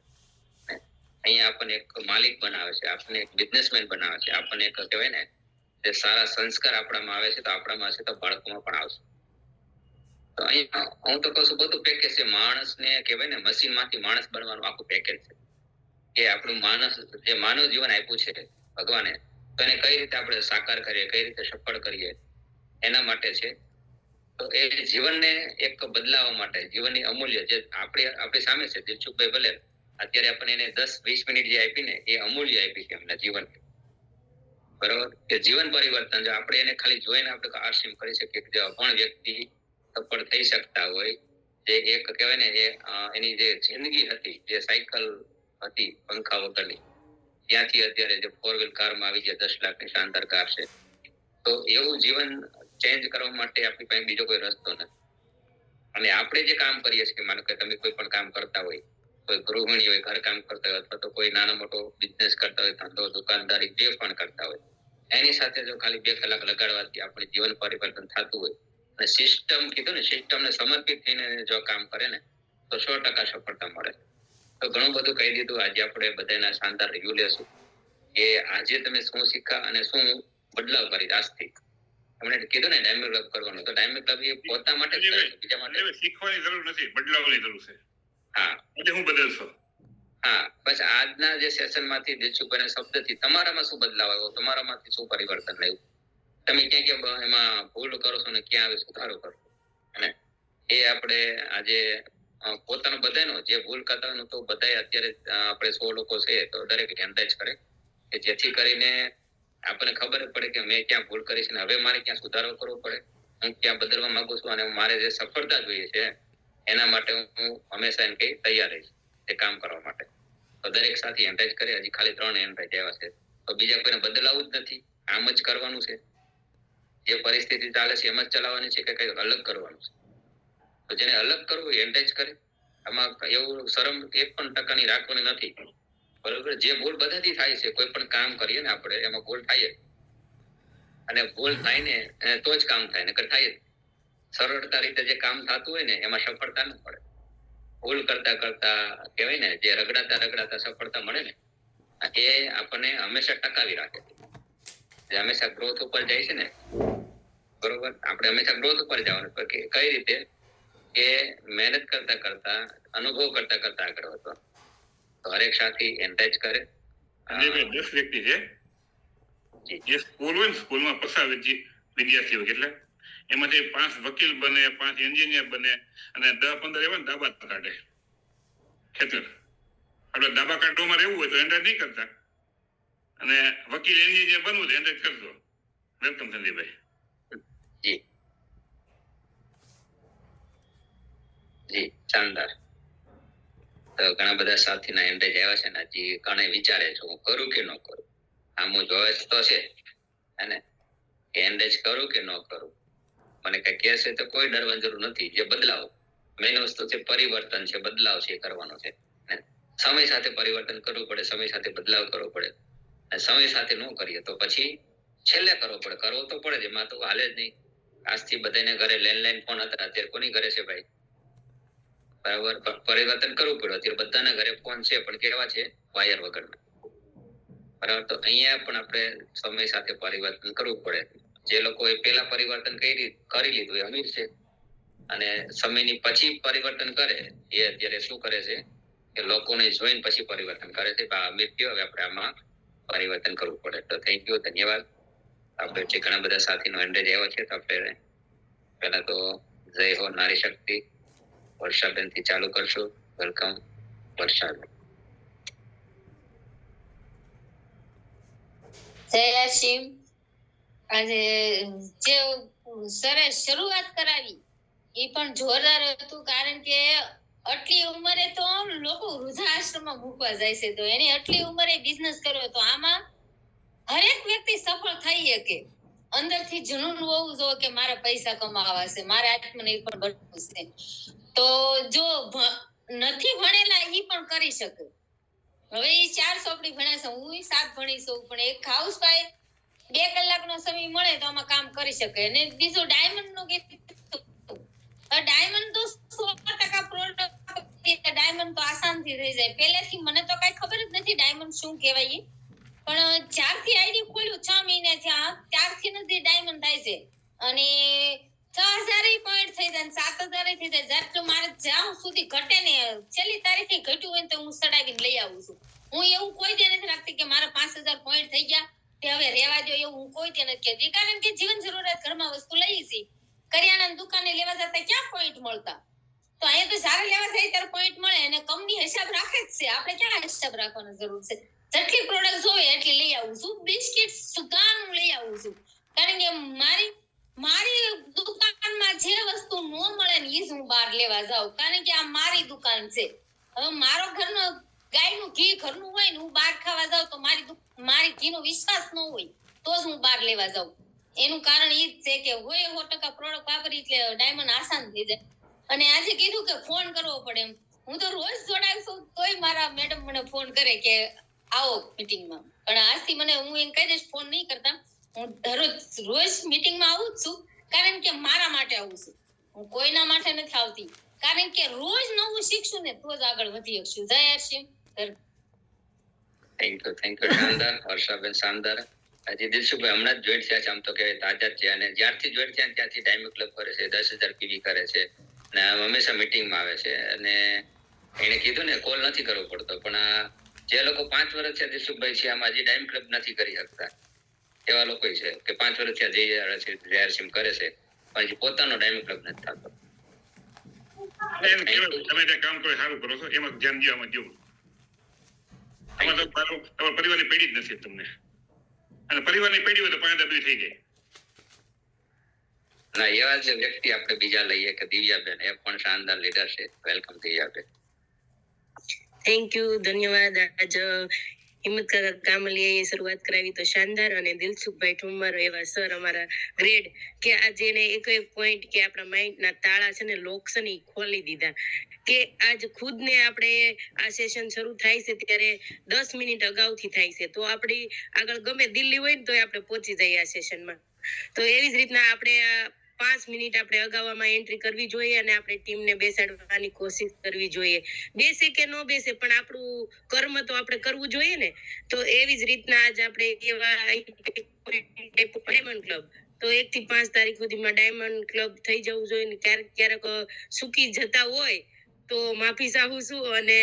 અહીંયા આપણને એક માલિક બનાવે છે, આપણને એક બિઝનેસમેન બનાવે છે, આપણને એક કહેવાય ને જે સારા સંસ્કાર આપણામાં આવે છે તો આપણામાં હશે તો બાળકોમાં પણ આવશે. તો અહીંયા હું તો કહું છું બધું પેકેજ છે. માણસને કહેવાય ને મશીન માંથી માણસ બનવાનું આખું પેકેજ છે. કે આપણું માણસ જે માનવ જીવન આપ્યું છે ભગવાને, તો એને કઈ રીતે આપણે સાકાર કરીએ, કઈ રીતે સફળ કરીએ, એના માટે છે. તો એ જીવનને એક બદલાવવા માટે, જીવનની અમૂલ્ય જે આપણી સામે છે દિલસુખભાઈ ભલે અત્યારે આપણને એને 10-20 મિનિટ જે આપી ને એ અમૂલ્ય આપી છે એમના જીવન. બરોબર, કે જીવન પરિવર્તન જો આપણે એને ખાલી જોઈને આપણે આશીમ કરી શકીએ કે જે અભણ વ્યક્તિ સફળ થઈ શકતા હોય, જે એક કહેવાય ને એની જે જિંદગી હતી, જે સાયકલ હતી પંખા વગરની, ત્યાંથી અત્યારે જે 4 વ્હીલ કારમાં આવી ગયા, 10 લાખની શાનદાર કાર છે. તો એવું જીવન ચેન્જ કરવા માટે આપણી પાસે બીજો કોઈ રસ્તો નથી. અને આપણે જે કામ કરીએ છીએ, માનો કે તમે કોઈ પણ કામ કરતા હોય, કોઈ ગૃહિણી હોય, ઘર કામ કરતા હોય, અથવા તો કોઈ નાનો મોટો બિઝનેસ કરતા હોય, ધંધો દુકાનદારી જે પણ કરતા હોય, એની સાથે જો ખાલી 2 કલાક લગાડવાથી આપણે જીવન પરિવર્તન થતું હોય, અને સિસ્ટમ કીધું ને, સિસ્ટમને સમર્પિત થઈને જો કામ કરે ને તો 100% સફળતા મળે. તો ઘણું બધું કહી દીધું. આજે આપણે બધાના શાનદાર રિવ્યુ લેશું કે આજે તમે શું શીખ્યા અને શું બદલાવ કરી આજથી. એમણે કીધું ને ડાયમંડ ક્લબ કરવાનું, તો ડાયમંડ ક્લબ એ પોતા માટે જ કરે છે, બીજા માટે શીખવાની જરૂર નથી, બદલાવવાની જરૂર છે. હા, એટલે હું બદલશો. હા, બસ આજના જે સેશન માંથી દિલસુખભાઈના શબ્દથી તમારામાં શું બદલાવ આવ્યો, તમારામાંથી શું પરિવર્તન આવ્યું, તમે ક્યાં એમાં ભૂલ કરો છો ને ક્યાં આવે સુધારો કરો. અને એ આપણે આજે પોતાનો બધાનો જે ભૂલ કરતા હોય તો બધાએ અત્યારે આપણે 100 લોકો છે તો દરેક ધ્યાન કરે કે જેથી કરીને આપણને ખબર પડે કે મેં ક્યાં ભૂલ કરી છે ને હવે મારે ક્યાં સુધારો કરવો પડે, હું ક્યાં બદલવા માંગુ છું, અને મારે જે સફળતા જોઈએ છે એના માટે હું હંમેશા એમ કઈ તૈયાર રહીશ એ કામ કરવા માટે. તો દરેક સાથી એન્કરેજ કરે. હજી ખાલી 3 એન્કરેજ આવ્યા છે, તો બીજા કોઈને બદલાવું જ નથી, આમ જ કરવાનું છે. જે પરિસ્થિતિ ચાલે છે એમ જ ચલાવવાની છે કે કઈ અલગ કરવાનું છે. તો જેને અલગ કરવું એ એન્કરેજ કરે. આમાં એવું શરમ 1% રાખવાની નથી. બરોબર, જે ભૂલ બધાથી થાય છે, કોઈ પણ કામ કરીએ ને આપણે એમાં ભૂલ થાય, અને ભૂલ થાય ને તો જ કામ થાય, નકર થાય જ. સરળતા રીતે જે કામ થતું હોય ને એમાં સફળતા ન મળે. ભૂલ કરતા કરતા કહેવાય ને જે રગડાતા સફળતા મળે ને એ આપણને હંમેશા ટકાવી રાખે. જે હંમેશા ગ્રોથ ઉપર જાય છે ને, બરોબર, આપણે હંમેશા ગ્રોથ ઉપર જવાનું. કઈ રીતે કે મહેનત કરતા કરતા, અનુભવ કરતા કરતા આગળ વધવાનું. તો હરેક સાથી એન્કરેજ કરે. 10 વ્યક્તિ છે જે સ્કૂલ હોય ને, સ્કૂલમાં પસાર વિદ્યાર્થીઓ, એટલે એમાંથી 5 વકીલ બને, 5 એન્જિનિયર બને, અને 10-15 એવા દાબા કાઢે ખેતર. આપણે દાબા કાઢવામાં રહેવું હોય તો એન્કરેજ નહીં કરતા, અને વકીલ એન્જિનિયર બનવું તો એન્કરેજ કરજો. વેલકમ સંદીપભાઈ. જી જી, શાનદાર. તો ઘણા બધા સાથીના એન્કરેજ આવ્યા છે ને હજી ઘણા વિચારે છે હું કરું કે ન કરું. આમ જોવે તો છે અને એન્કરેજ કરું કે ન કરું. મને કઈ કહેશે તો કોઈ ડરવાની જરૂર નથી. જે બદલાવ મેઇન વસ્તુ છે, પરિવર્તન છે, બદલાવ છે એ કરવાનો છે. સમય સાથે પરિવર્તન કરવું પડે, સમય સાથે બદલાવ કરવો પડે. સમય સાથે ન કરીએ તો પછી છેલ્લે કરવો પડે. કરવો તો પડે જ, એમાં તો હાલે જ નહીં. આજથી બધાને ઘરે લેન્ડલાઈન ફોન હતા, અત્યારે કોની ઘરે છે ભાઈ? બરાબર, પરિવર્તન કરવું પડે. અત્યારે બધાના ઘરે ફોન છે, પણ કેવા છે? વાયર વગરના. બરાબર, તો અહીંયા પણ આપણે સમય સાથે પરિવર્તન કરવું પડે. જે લોકોએ પહેલા પરિવર્તન કરી લીધું એ અમીર છે, અને સમયની પછી પરિવર્તન કરે એ અત્યારે શું કરે છે? કે લોકોને જોઈને પછી પરિવર્તન કરે છે. અમીર કયો હવે આપણે આમાં પરિવર્તન કરવું પડે. તો થેન્ક યુ, ધન્યવાદ. આપણે જે ઘણા બધા સાથીનો અંડર આવ્યો છે, તો આપણે પહેલા તો જય હો નારી શક્તિ વર્ષાબેન થી ચાલુ કરશું. વેલકમ વર્ષાબેન. જય સિંહ. આજે જે સરસ શરૂઆત કરાવી એ પણ જોરદાર હતું, કારણ કે આટલી ઉંમરે તો લોકો વૃદ્ધાશ્રમમાં મૂકવા જાય છે, તો એની આટલી ઉંમરે બિઝનેસ કર્યો, તો આમાં હરેક વ્યક્તિ સફળ થઈ શકે. અંદરથી જુનૂન હોવું જોઈએ કે મારે પૈસા કમાવા છે, મારે આત્મનિર્ભર બનવું છે. તો જો નથી ભણેલા એ પણ કરી શકે. હવે એ 4 ચોપડી ભણ્યા છે, હું 7 ભણી છું, પણ એક હાઉસવાઈફ 2 કલાકનો સમય મળે તો આમાં કામ કરી શકે. અને બીજું ડાયમંડ નું ડાયમંડ તો 100% પ્રોડક્ટ, ડાયમંડ તો આસાનથી થઈ જાય. પહેલેથી મને તો કઈ ખબર જ નથી ડાયમંડ શું કહેવાય એ, પણ જ્યારથી આઈડી ખોલ્યું 6 મહિના થયા ત્યારથી નથી ડાયમંડ થાય છે. અને 6000 પોઈન્ટ થઈ જાય, 7000 થઈ જાય. જ્યારે મારે જ્યાં સુધી ઘટે ને, છેલ્લી તારીખે ઘટ્યું હોય તો હું સડાવીને લઈ આવું છું. હું એવું કોઈ દે નથી રાખતી કે મારા 5000 પોઈન્ટ થઈ ગયા તે હવે રેવા દો, એવું હું કોઈ દે નથી કહેતી. કારણ કે જીવન જરૂરિયાત ઘરમાં વસ્તુ લઈ છે, કરિયાણાની દુકાને લેવા જતા ક્યાં પોઈન્ટ મળતા? તો અહીંયા તો જ્યારે લેવા જાય ત્યારે પોઈન્ટ મળે, અને કંપની હિસાબ રાખે જ છે. આપણે ક્યાં હિસાબ રાખવાની જરૂર છે? જેટલી પ્રોડક્ટ હોય એટલી લઈ આવું છું. બિસ્કિટ સુધાન હું લઈ આવું છું, કારણ કે મારી દુકાનમાં જે વસ્તુ ન મળે ને એ જ હું બહાર લેવા જાઉં, કારણ કે આ મારી દુકાન છે. હવે મારો ઘરનો ગાયનું ઘી ઘરનું હોય ને હું બહાર ખાવા જાઉં તો મારી ઘીનો વિશ્વાસ ન હોય તો જ હું બહાર લેવા જાઉં. એનું કારણ એ જ છે કે હોય 100% પ્રોડક્ટ વાપરી એટલે ડાયમંડ આસાન થઈ જાય. અને આજે કીધું કે ફોન કરવો પડે એમ, હું તો રોજ જોડાઉં છું, તોય મારા મેડમ મને ફોન કરે કે આવો મીટિંગમાં. પણ આજથી મને હું એમ કહી દઈશ ફોન નહીં કરતા. હું રોજ મીટિંગમાં આવું જ છું, કારણ કે મારા માટે આવું છું. હું કોઈના માટે નથી આવતી, કારણ કે રોજ નવું શીખશું ને તો જ આગળ વધી શકશું. જય હર્ષિમ. થેન્ક યુ શાનદાર. વર્ષાબેન શાનદાર. આજે દિલસુખભાઈ હમણાં જ જોઈન્ટ થયા છે, આમ તો કે તાજા છે, અને જ્યારથી જોઈન્ટ થયા ત્યાંથી ડાયમંડ ક્લબ કરે છે, 10,000 પીવી કરે છે, અને હંમેશા મીટિંગમાં આવે છે. અને એને કીધું ને કોલ નથી કરવો પડતો, પણ જે લોકો 5 વર્ષ છે દિલસુખભાઈ છે આમાં હજી ડાયમંડ ક્લબ નથી કરી શકતા, એવા લોકો છે કે 5 વર્ષ થયા JRCM કરે છે, પણ હજી પોતાનો ડાયમંડ ક્લબ નથી થતો. એમ કહેવાય તમે જે કામ કરો સારું કરો છો, એમાં ધ્યાન દેવામાં જેવું. આમાં તો તમારા પરિવારની પેઢી જ નથી તમને, અને પરિવારની પેઢી હોય તો 5 થઈ જાય. ના, એવા જ વ્યક્તિ આપણે બીજા લઈએ કે દિવ્યાબેન, એ પણ શાનદાર લીડર છે. Welcome Divyaben. થેન્ક યુ, ધન્યવાદ. આજ હિંમત કાકા કામલીએ શરૂઆત કરાવી તો શાનદાર, અને દિલસુખભાઈ ઠુમ્મર એવા સર અમારા ગ્રેડ, કે આજે એને એક પોઈન્ટ કે આપણા માઇન્ડના તાળા છે ને લોક છે ને ખોલી દીધા. કે આજ ખુદને આપણે આ સેશન શરૂ થાય છે ત્યારે 10 મિનિટ અગાઉથી થાય છે, તો આપણી આગળ ગમે દિલ્હી હોય ને તો આપણે પહોંચી જઈએ આ સેશનમાં. તો એવી જ રીતના આપણે 5 મિનિટ આપણે અગાઉમાં એન્ટ્રી કરવી જોઈએ, અને આપણે ટીમને બેસાડવાની કોશિશ કરવી જોઈએ. બેસે કે ન બેસે પણ આપણું કર્મ તો આપણે કરવું જોઈએ ને. તો એવી જ રીતના આજ આપણે એવા ડાયમંડ ક્લબ, તો 1 થી 5 તારીખ સુધીમાં ડાયમંડ ક્લબ થઈ જવું જોઈએ. ને ક્યારેક સુકી જતા હોય તો માફી ચાહું છું, અને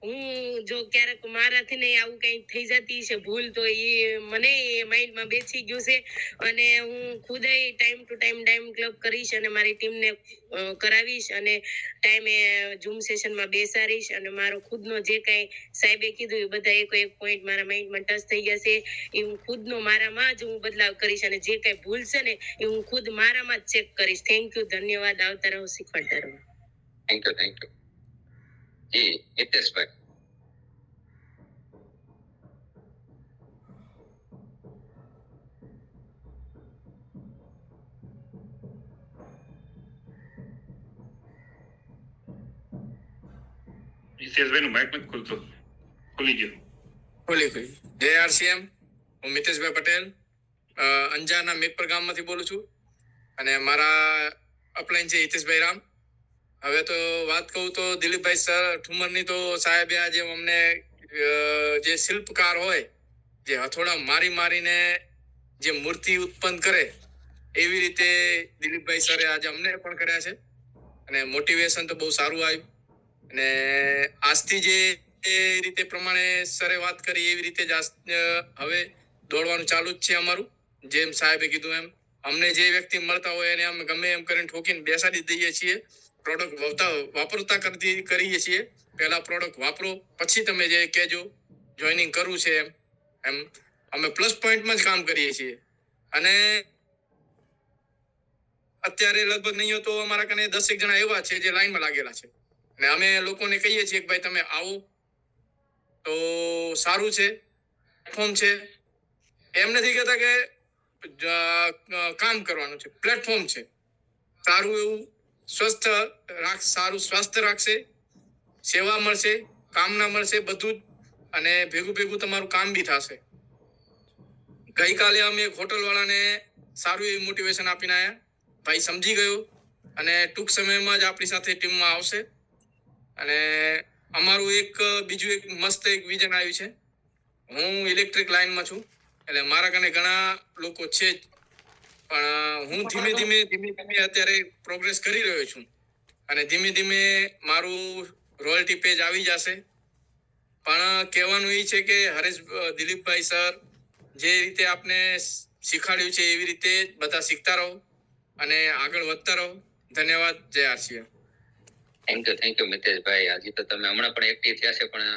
હું જો ક્યારેક મારાથી ને આવું કઈ થઈ જતી છે ભૂલ, તો એ મને માઇન્ડમાં બેસી ગયું છે, અને હું ખુદ time to time diamond club કરીશ, અને મારી ટીમને કરાવીશ, અને ટાઈમે ઝૂમ સેશનમાં બેસાડીશ, અને મારો ખુદનો જે કાંઈ સાહેબે કીધું એ બધા એક પોઈન્ટ મારા માઇન્ડમાં ટચ થઈ જશે. એ હું ખુદનો મારામાં જ હું બદલાવ કરીશ, અને જે કાંઈ ભૂલ છે ને એ હું ખુદ મારામાં જ ચેક કરીશ. થેન્ક યુ, ધન્યવાદ. આવતા રહો, શીખવાડતા રહો. Thank you. જી હિતેશભાઈ. હિતેશભાઈનું માઇક નથી ખુલતો, ખુલી ગયો. ખોલી ગઈ. JRCM, હું મિતેશભાઈ પટેલ અંજારના મેઘપર ગામમાંથી બોલું છું, અને મારા અપલાઈન છે હિતેશભાઈ રામ. હવે તો વાત કહું તો દિલીપભાઈ સર ઠુમરની તો સાહેબે આજે અમને જે શિલ્પકાર હોય, જે હથોડા મારીને જે મૂર્તિ ઉત્પન્ન કરે, એવી રીતે દિલીપભાઈ સરે આજે અમને પણ કર્યા છે, અને મોટિવેશન તો બહુ સારું આવ્યું. અને આજથી જે રીતે પ્રમાણે સરે વાત કરી એવી રીતે જ હવે દોડવાનું ચાલુ જ છે અમારું. જેમ સાહેબે કીધું એમ અમને જે વ્યક્તિ મળતા હોય એને અમે ગમે એમ કરીને ઠોકીને બેસાડી દઈએ છીએ. પ્રોડક્ટ વાપરતા કરીએ છીએ. પહેલા પ્રોડક્ટ વાપરો, પછી તમે જે કહેજો જોઈનિંગ કરવું છે એમ અમે પ્લસ પોઈન્ટમાં જ કામ કરીએ છીએ. અને અત્યારે લગભગ નહીં તો અમારા કને 10 જણા એવા છે જે લાઈનમાં લાગેલા છે, અને અમે લોકોને કહીએ છીએ કે ભાઈ તમે આવો તો સારું છે, પ્લેટફોર્મ છે. એમ નથી કહેતા કે કામ કરવાનું છે, પ્લેટફોર્મ છે. સારું એવું સારું સ્વાસ્થ્ય રાખશે, સેવા મળશે, કામના મળશે, બધું જ. અને ભેગું તમારું કામ બી થશે. ગઈકાલે અમે એક હોટલ વાળાને સારું એવું મોટિવેશન આપીને આવ્યા. ભાઈ સમજી ગયો અને ટૂંક સમયમાં જ આપણી સાથે ટીમમાં આવશે. અને અમારું બીજું એક મસ્ત એક વિઝન આવ્યું છે. હું ઇલેક્ટ્રિક લાઈનમાં છું, એટલે મારા કને ઘણા લોકો છે જ, પણ હું ધીમે ધીમે અત્યારે પ્રોગ્રેસ કરી રહ્યો છું. અને ધીમે મારું રોયલ્ટી પેજ આવી જશે. પણ કહેવાનું એ છે કે દિલીપભાઈ સર જે રીતે આપને શીખવાડ્યું છે એવી રીતે બધા શીખતા રહો અને આગળ વધતા રહો. ધન્યવાદ. જય આરસીએમ. Thank you મિતેશભાઈ. હજી તો તમે હમણાં પણ એક્ટિવ થયા છે, પણ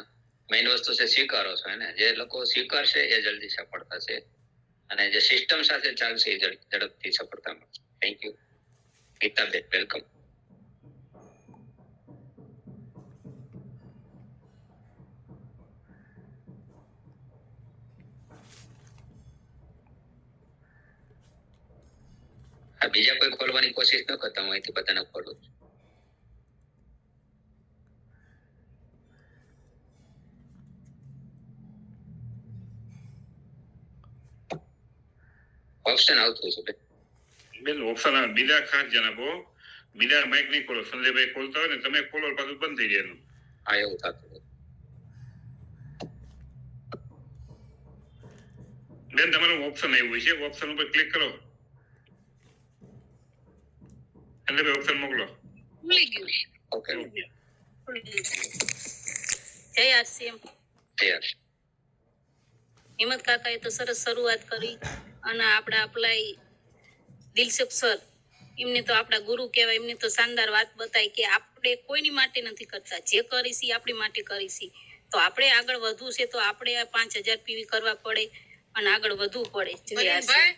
મેઇન વસ્તુ છે સ્વીકારો છો ને. જે લોકો સ્વીકારશે એ જલ્દી સફળતા છે, અને જે સિસ્ટમ સાથે ચાલશે એ ઝડપથી સફળતા મળશે. Thank you. ગીતાબેન, વેલકમ. બીજા કોઈ ખોલવાની કોશિશ ન કરતા, હું અહીંથી બધાને ખોલું છું. ઓપ્શન આવતું છે બેન, ઓપ્શન આવે. બીજા ખાસ જણાવો, બીજા માઇક નહીં ખોલો. સંજયભાઈ ખોલતા હોય ને તમે ખોલો, પાછું બંધ થઈ જાય એનું. હા, એવું થતું. બેન, તમારું ઓપ્શન આવ્યું છે, ઓપ્શન ઉપર ક્લિક કરો. સંજયભાઈ ઓપ્શન મોકલો. ઓકે. જય આરસીએમ. હિંમત કાકાએ તો સરસ શરૂઆત કરી, અને આપણા અપ્લાય દિલસુખ સર, એમને તો આપણા ગુરુ કહેવાય. એમને તો શાનદાર વાત બતાવી કે આપણે કોઈની માટે નથી કરતા, જે કરીશી આપણી માટે કરીશી. તો આપણે આગળ વધવું છે તો આપણે 5000 પીવી કરવા પડે અને આગળ વધવું પડે. જય આરસીએમ.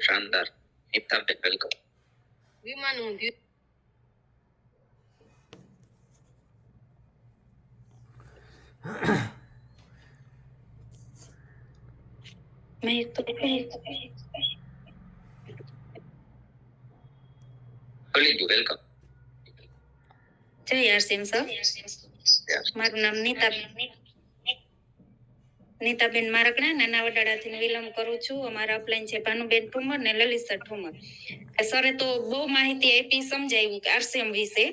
શાનદાર. ગીતાબેન, વેલકમ. વિમાન ઊંધ્યું. વેલકમ. જય આરસીએમ સર. મારું નામ નીતાબેન મારકણા, નાના વડાળાથી વિલંબ કરું છું. અમારા અપલાઈન છે ભાનુબેન ઠુમર ને લલિત સર ઠુમર. સરે તો બહુ માહિતી આપી, સમજાવ્યું કે આરસીએમ વિશે,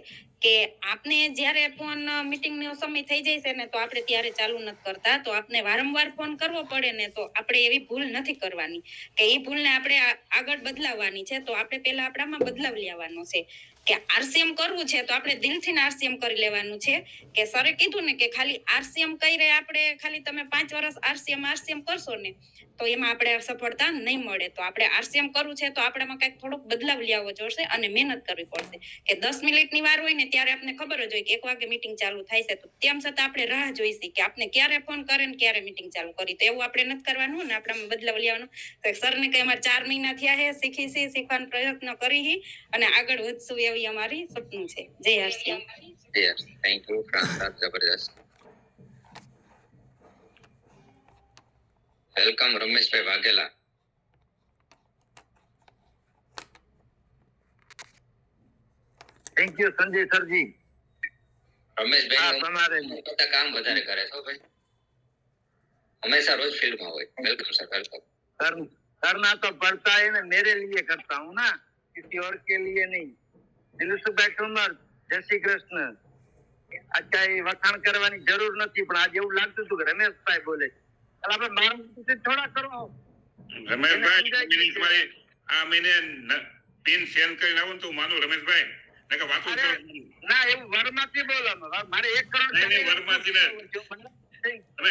કે આપને જ્યારે ફોન મીટિંગ નો સમય થઈ જાય છે ને તો આપણે ત્યારે ચાલુ નથી કરતા. તો આપને વારંવાર ફોન કરવો પડે ને તો આપણે એવી ભૂલ નથી કરવાની, કે એ ભૂલને આપણે આગળ બદલાવવાની છે. તો આપણે પહેલા આપણામાં બદલાવ લેવાનો છે કે આરસીએમ કરવું છે તો આપણે દિલથી આરસીએમ કરી લેવાનું છે. કે સરે કીધું ને કે ખાલી આરસીએમ કહી રહે, આપણે ખાલી તમે 5 વર્ષ આરસીએમ કરશો ને તો એમાં આપણે સફળતા નહીં મળે. તો આપણે આરસીએમ કરવું છે તો આપણામાં કંઈક થોડોક બદલાવ લાવવો જોઈશે અને મહેનત કરવી પડશે. કે 10 મિનિટની વાર હોય ને ત્યારે આપણે ખબર જ હોય કે 1 વાગે મીટિંગ ચાલુ થાય છે, તો તેમ છતાં આપણે રાહ જોઈશી કે આપણે ક્યારે ફોન કરે ને ક્યારે મીટિંગ ચાલુ કરી. તો એવું આપણે નથી કરવાનું ને આપણામાં બદલાવ લેવાનો. તો સરને કઈ અમારે 4 મહિના થયા છે, શીખવાનો પ્રયત્ન કરી અને આગળ વધશું એવી અમારી સપનું છે. જય આરસીએમ. Thank you. જબરદસ્ત. વેલકમ. રમેશભાઈ વાઘેલા. થેન્ક યુ સંજય સરજી. રમેશભાઈ તમારે કામ વધારે કરે છે ભાઈ, હંમેશા રોજ ફિલ્ડમાં હોય. Welcome sir. વેલકમ. करना तो पड़ता है ना, मेरे लिए करता हूँ ना, किसी और के लिए नहीं. દિલુસુખ ભાઈ ઠુમર, જય શ્રી કૃષ્ણ. अच्छा, એ વખાણ કરવાની જરૂર નથી, પણ આજે એવું લાગતું હતું કે રમેશભાઈ બોલે છે. આપણે મારું થોડા કરો. રમેશભાઈ, તમારી આ મહિને પિન સેન્ડ કરીને આવો ને તો માનું રમેશભાઈ, નકર વાતો અરે, ના એવું વરમાંથી બોલો મારે 1 કરોડ નહીં, નહીં, વરમાંથી ને. હવે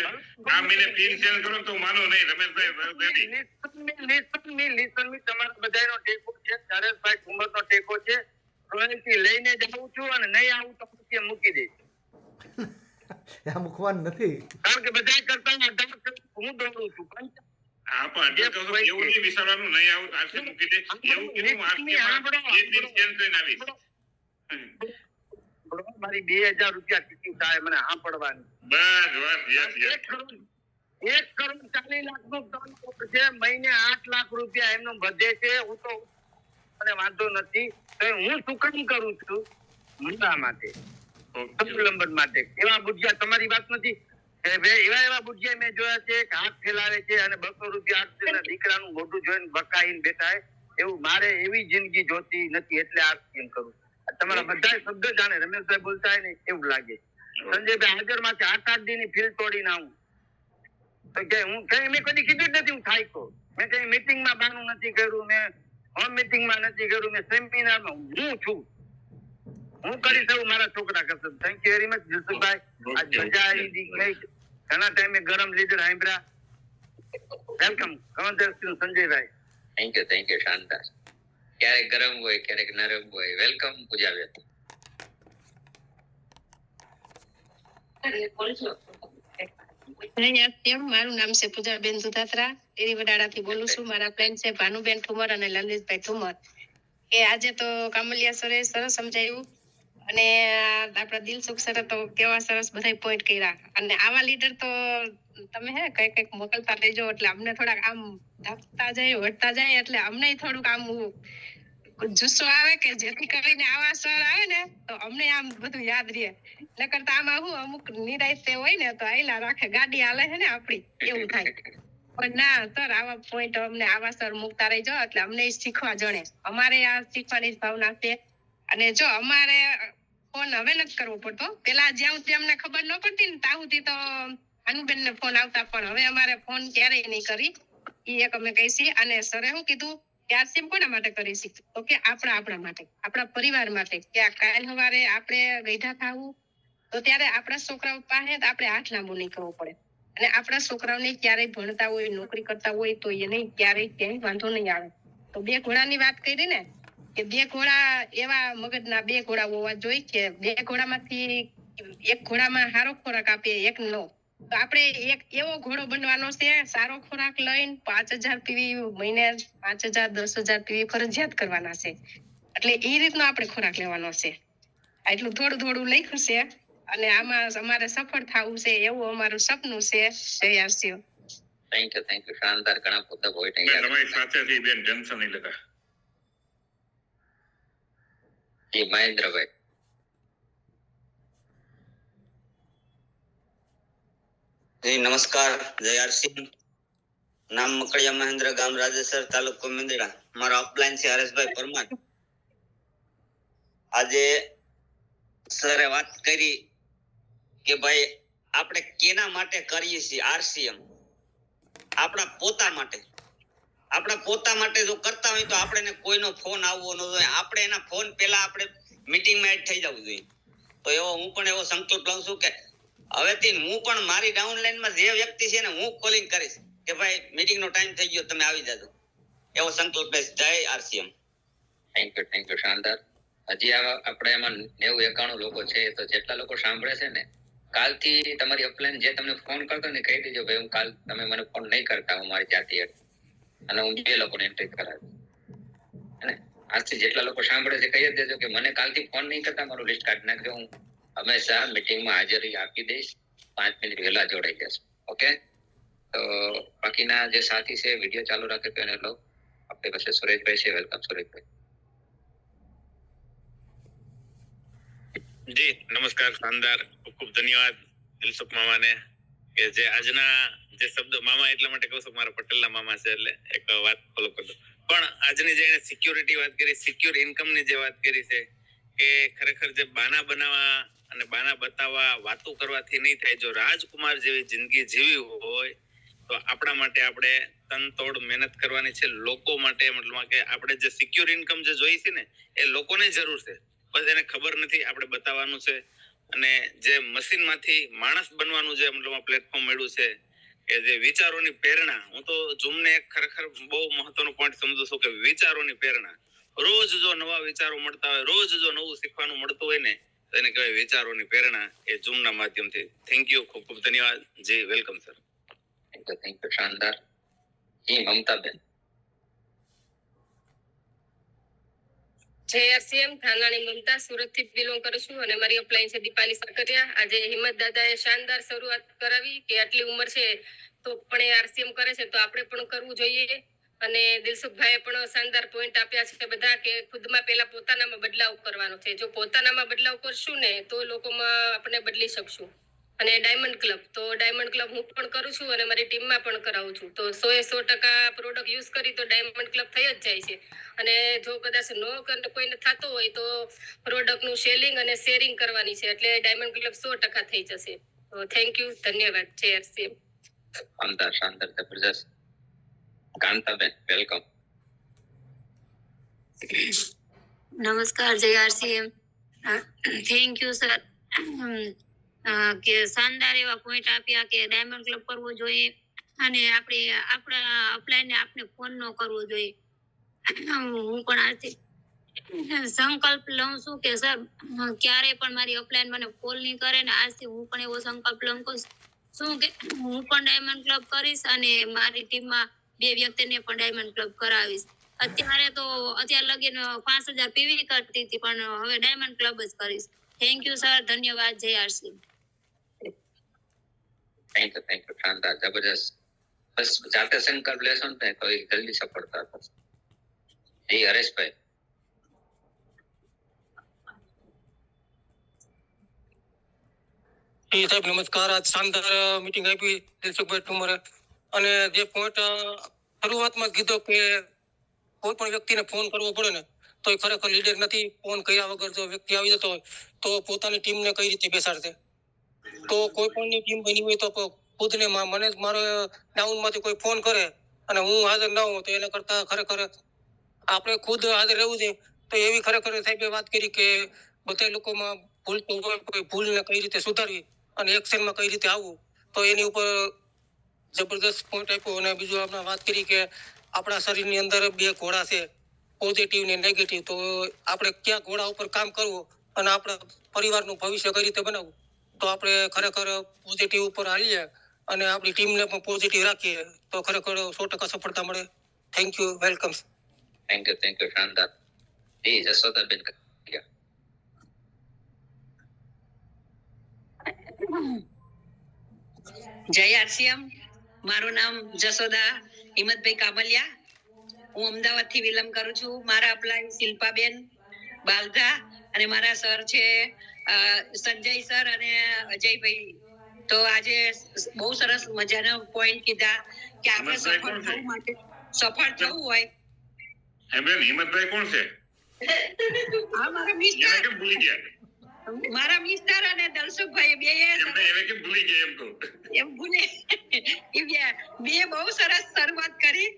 આ મહિને પિન ચેન્જ કરો તો માનો નહીં રમેશભાઈ રેડી. તમારા બધાનો ટેકો છે, નરેશભાઈ ઠુમરનો ટેકો છે. રોયલ્ટી લઈને જ આવું છું અને નહીં આવું તો પછી મૂકી દઈશ. ત્યાં મૂકવાનું નથી. કારણ કે બધા કરતા 18 કરોડ હું દોડું છું. હા પણ એટલે કહું છું, એવું નહીં વિચારવાનું નહીં આવું તો આરસી મૂકી દે એવું કીધું હું આરસીમાં એ પિન ચેન્જ કરીને આવીશ. મારી 2000 રૂપિયા ટિકિટ થાય મને સાંભળવાની. બસ યસ યસ. 1 કરોડ 40 લાખનું ટર્નઓવર છે. મહિને 8 લાખ રૂપિયા એમનો વધે છે. હું તો મને વાંધો નથી. તો હું શું કામ કરું છું? મુદ્દા માટે, અવલંબન માટે. એવા બુજિયા તમારી વાત નથી. એવા બુજિયા મેં જોયા છે કે હાથ ફેલાવે છે અને 200 રૂપિયા આપશે ને દીકરાનું મોઢું જોઈને બકાઈને બેઠા છે. એવું મારે એવી જિંદગી જોતી નથી. એટલે આ કેમ કરું? તમારા બધા શબ્દ જાણે રમેશભાઈ બોલતા હોય ને એવું લાગે. સંજયભાઈ હાજરમાંથી 8-8 દીની ફીલ તોડીને આવું તો કે હું કઈ મેં કદી કીધું જ નથી હું થાક્યો. મેં કઈ મીટિંગમાં બાનું નથી કર્યું, મેં હોમ મીટિંગમાં નથી કર્યું, મેં સેમિનારમાં હું છું. હું કરી શકું, મારા છોકરા કરશે. થેન્ક યુ વેરી મચ દિલસુખભાઈ. આજ મજા આવી ગઈ. ઘણા ટાઈમે ગરમ લીડર સાંભળ્યા. વેલકમ કમલદેવસિંહ સંજયભાઈ. થેન્ક યુ શાનદાર. ક્યારેક ગરમ હોય ક્યારેક નરમ હોય. વેલકમ પૂજાબેન. મારું નામ છે પૂજાબેન દુધાત્રા, ડેરી વડાળાથી બોલું છું. મારા ફ્રેન્ડ છે ભાનુબેન ઠુમર અને લલિતભાઈ ઠુમર. એ આજે તો કામલિયા સરે સરસ સમજાયું અને આપણા દિલસુખ સરે તો કેવા સરસ બધા પોઈન્ટ કર્યા. અને આવા લીડર તો તમે કઈક મોકલતા રહેજો એટલે અમને થોડાક આમ ધાપતા જાય વળતા જાય એટલે અમને થોડુંક આમ જુસ્સો આવે કે જેથી કરીને આવા સર આવે ને તો અમને આમ બધું યાદ રહે. નકર તો આમાં હું અમુક નિરાશ હોય ને તો આયલા રાખે ગાડી હાલે છે ને આપડી એવું થાય. પણ ના સર આવા પોઈન્ટ અમને આવા સર મૂકતા રહેજો એટલે અમને શીખવા જણે. અમારે આ શીખવાની જ ભાવના છે. અને જો અમારે ફોન હવે નથી કરવો પડતો. પેલા જ્યાં સુધી અમને ખબર ન પડતી ને ત્યાં સુધી તો ભાનુબેન ને ફોન આવતા, પણ હવે અમારે ફોન ક્યારેય નહીં કરી એ એક અમે કહીશી. અને સરે શું કીધું આરસીએમ કોના માટે કરીશી તો કે આપણા માટે, આપણા પરિવાર માટે. કે આ કાલ સવારે આપણે ગઈઢા થાવું તો ત્યારે આપણા છોકરાઓ પાસે આપણે હાથ લાંબુ નહીં કરવો પડે. અને આપણા છોકરાઓને ક્યારેય ભણતા હોય નોકરી કરતા હોય તો એને ક્યારેય ક્યાંય વાંધો નહીં આવે. તો 2 ઘોડાની વાત કરી ને કે 2 ઘોડા એવા મગજના 2 ઘોડા હોવા જોઈએ કે 2 ઘોડામાંથી એક ઘોડામાં સારો ખોરાક આપે એક નો. તો આપણે એક એવો ઘોડો બનવાનો છે સારો ખોરાક લઈને 5000 પીવી મહિને 5000 10,000 પીવી ફરજિયાત કરવાના છે. એટલે એ રીતનો આપણે ખોરાક લેવાનો છે. એટલું થોડું લખ્યું છે અને આમાં અમારે સફળ થવું છે એવું અમારું સપનું છે. જય આરસીઓ. થેન્ક યુ શાનદાર. ઘણા બધા પોઈન્ટ બેન તમારી સાથે થી બેન ટેન્શન નહીં લેતા. જી મહેન્દ્રભાઈ. જી નમસ્કાર. જય આરસી. નામ મકડિયા મહેન્દ્ર, ગામ રાજેસર, તાલુકો મેંદડા. મારો અપલાઈન છે હરેશભાઈ પરમાર. આજે સરે વાત કરી કે ભાઈ આપણે કેના માટે કરીએ છીએ આરસીએમ? આપણા પોતા માટે. આપણા પોતા માટે જો કરતા હોય તો આપણે કોઈનો ફોન આવવો ન જોઈએ. આપણે એના ફોન પહેલા આપણે મીટિંગમાં એડ થઈ જવું જોઈએ. તો હું પણ એવો સંકલ્પ લઉં છું કે હવેથી હું પણ મારી ડાઉનલાઈનમાં જે વ્યક્તિ છે ને હું કોલિંગ કરીશ કે ભાઈ મીટિંગનો ટાઈમ થઈ ગયો, તમે આવી જાજો. એવો સંકલ્પ લઈશ. જય આરસીએમ. થેન્ક યુ શાનદાર. હજી આપણે એમાં 90-91 લોકો છે. તો જેટલા લોકો સાંભળે છે ને કાલથી તમારી અપલાઈન જે તમને ફોન કરતો ને કહી દેજો ભાઈ હું કાલ તમે મને ફોન નહીં કરતા, હું મારી જાતે અને હું 2 લોકોને એન્ટ્રી કરાવી. અને આજથી જેટલા લોકો સાંભળે છે કહી જ દેજો કે મને કાલથી ફોન નહીં કરતા, મારું લિસ્ટ કાઢી નાખજો. હું હંમેશા મીટિંગમાં હાજરી આપી દઈશ. 5 મિનિટ વહેલા જોડાઈ જશે. ઓકે. તો બાકીના જે સાથી છે વિડીયો ચાલુ રાખે તો એને લો. આપણી પાસે સુરેશભાઈ છે. વેલકમ સુરેશભાઈ. જી નમસ્કાર. શાનદાર. ખૂબ ખૂબ ધન્યવાદ દિલસુખ મામાને કે જે આજના જે શબ્દ મામા એટલા માટે કહું છું મારા પટેલના મામા છે એટલે એક વાત ફોલો કરતો. પણ આજની જે સિક્યોરિટી વાત કરી, સિક્યોર ઇન્કમની જે વાત કરી છે કે ખરેખર જે બાના બનાવવા અને બાના બતાવવા વાતો કરવાથી નહીં થાય. જો રાજકુમાર જેવી જિંદગી જીવી હોય તો આપણા માટે આપણે તનતોડ મહેનત કરવાની છે. લોકો માટે મતલબ કે આપણે જે સિક્યોર ઇન્કમ જે જોઈ છે ને એ લોકોને જરૂર છે. બસ એને ખબર નથી, આપણે બતાવવાનું છે. અને જે મશીનમાંથી માણસ બનવાનું જે મતલબ પ્લેટફોર્મ મળ્યું છે કે જે વિચારોની પ્રેરણા, હું તો ઝૂમને એક ખરેખર બહુ મહત્વનો પોઈન્ટ સમજુ છું કે વિચારોની પ્રેરણા. રોજ જો નવા વિચારો મળતા હોય, રોજ જો નવું શીખવાનું મળતું હોય ને, તો એને કહેવાય વિચારોની પ્રેરણા, એ ઝૂમના માધ્યમથી. થેન્ક યુ, ખૂબ ખૂબ ધન્યવાદ. જી વેલકમ સર. થેન્ક યુ શાનદાર. જી મમતાબેન. જય આરસીએમ, થાનાની મમતા, સુરત થી બિલોંગ કરું છું અને મારી અપલાઈન છે દીપાલી સાકરિયા. આજે હિંમત દાદાએ શાનદાર શરૂઆત કરાવી કે આટલી ઉંમર છે તો પણ એ આરસીએમ કરે છે, તો આપણે પણ કરવું જોઈએ. અને દિલસુખભાઈએ પણ શાનદાર પોઈન્ટ આપ્યા છે બધા કે ખુદમાં પહેલા પોતાનામાં બદલાવ કરવાનો છે. જો પોતાનામાં બદલાવ કરશું ને તો લોકોમાં આપણે બદલી શકશું. અને ડાયમંડ ક્લબ, તો ડાયમંડ ક્લબ હું પણ કરું છું અને મારી ટીમમાં પણ કરાવું છું. તો 100% પ્રોડક્ટ યુઝ કરી તો ડાયમંડ ક્લબ થઈ જ જાય છે. અને જો કદાચ કોઈને થતો હોય તો પ્રોડક્ટનું સેલિંગ અને શેરિંગ કરવાની છે, એટલે ડાયમંડ ક્લબ 100% થઈ જશે. તો થેન્ક યુ, ધન્યવાદ. જય આરસીએમ. શાનદાર શાનદાર, જબરજસ્ત. કાંતાબેન વેલકમ. નમસ્કાર, જય આરસીએમ. થેન્ક યુ સર કે શાનદાર એવા પોઈન્ટ આપ્યા કે ડાયમંડ ક્લબ કરવો જોઈએ અને આપણા અપલાયને આપણે ફોન ન કરવો જોઈએ. હું પણ આર્થિક સંકલ્પ લઉં છું કે સર ક્યારે પણ મારી અપલાયન મને કોલ નહીં કરે ને આજથી હું પણ એવો સંકલ્પ લઉં છું કે હું પણ ડાયમંડ ક્લબ કરીશ અને મારી ટીમમાં 2 વ્યક્તિને પણ ડાયમંડ ક્લબ કરાવીશ. અત્યાર લગીન 5000 પીવી કરતી હતી પણ હવે ડાયમંડ ક્લબ જ કરીશ. થેન્ક યુ સર, ધન્યવાદ. જય આરસી. થેન્ક યુ શાનદાર, જબરજસ્ત. બસ જાતે સંકલ્પ લેશો ને તો જલ્દી સફળતા થશે. જી હરેશભાઈ. સાહેબ નમસ્કાર. આજ શાનદાર મીટિંગ આપી દિલસુખભાઈ ઠુમરે અને જે પોઈન્ટ શરૂઆતમાં કીધો કે કોઈ પણ વ્યક્તિને ફોન કરવો પડે ને તો એ ખરેખર લીડર નથી. ફોન કર્યા વગર જો વ્યક્તિ આવી જતો હોય તો પોતાની ટીમને કઈ રીતે બેસાડશે. તો કોઈ પણની ટીમ બની હોય તો ખુદને મને મારો ડાઉનમાંથી કોઈ ફોન કરે અને હું હાજર ના હોઉં તો એના કરતા ખરેખર આપણે ખુદ હાજર રહેવું છે. તો એવી ખરેખર સાહેબે વાત કરી કે બધા લોકોમાં ભૂલ તો હોય, કોઈ ભૂલને કઈ રીતે સુધારવી અને એક્શનમાં કઈ રીતે આવવું, તો એની ઉપર જબરદસ્ત પોઈન્ટ આપ્યો. અને બીજું આપણે વાત કરી કે આપણા શરીરની અંદર 2 ઘોડા છે, પોઝિટિવ ને નેગેટિવ. તો આપણે કયા ઘોડા ઉપર કામ કરવું અને આપણા પરિવારનું ભવિષ્ય કઈ રીતે બનાવવું, તો આપણે ખરેખર પોઝિટિવ ઉપર હાલીએ અને આપણી ટીમને પણ પોઝિટિવ રાખીએ તો ખરેખર 100% સફળતા મળે. Thank you, welcome. Thank you શાનદાર. જી જશોદાબેન. જય આરસીએમ. મારું નામ જશોદા હિંમતભાઈ કાબલિયા. હું અમદાવાદ થી વિલમ કરું છું. મારા અપ્લાય શિલ્પાબેન બાલધા અને મારા સર છે સંજય સર અને અજયભાઈ. તો આજે બહુ સરસ મજાના પોઈન્ટ કીધા કે આપણે સફળ થવું હોય. બેન હિંમતભાઈ કોણ છે? હા, મારા મિસ્ટર. કેમ ભૂલી ગયા? મારા મિસ્ટર અને દલસુખભાઈ બે ભૂલી ગયા એમ તો એમ ભૂલે બે બહુ સરસ શરૂઆત કરી.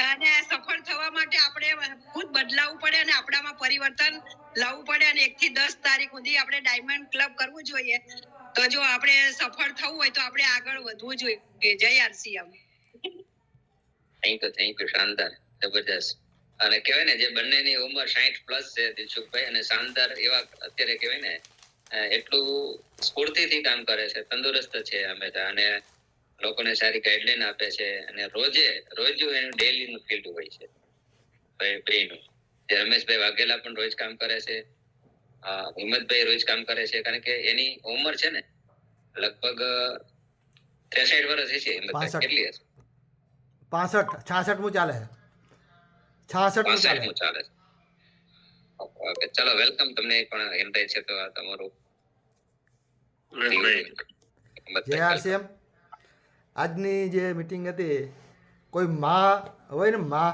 અને સફળ થવા માટે આપણે ખુદ બદલાવવું પડે અને આપણામાં પરિવર્તન લાવવું પડે અને 1 થી 10 તારીખ સુધી આપણે ડાયમંડ ક્લબ કરવું જોઈએ. તો જો આપણે સફળ થવું હોય તો આપણે આગળ વધવું જોઈએ. જય આરસીએમ. થેન્ક યુ શાનદાર, જબરજસ્ત. અને કહેવાય ને જે બંનેની ઉંમર 60+ છે, દિલસુખભાઈ અને શાનદાર, એવા અત્યારે કહેવાય ને એટલું સ્ફૂર્તિથી કામ કરે છે, તંદુરસ્ત છે હંમેશા અને લોકોને સારી ગાઈડલાઈન આપે છે. અને રોજ એનું ડેલીનું ફિલ્ડ હોય છે બેયનું. જે રમેશભાઈ વાઘેલા પણ રોજ કામ કરે છે, હિંમતભાઈ રોજ કામ કરે છે, કારણ કે એની ઉંમર છે ને લગભગ 63 વર્ષ હશે. હિંમતભાઈ કેટલી હશે? 65 મું ચાલે 66 મું ચાલે. ઓકે, ચલો વેલકમ. તમને પણ ઇન્વાઇટ છે તો આ તમારું. જય આરસીએમ. આજની જે મીટિંગ હતી, કોઈ માં હોય ને, માં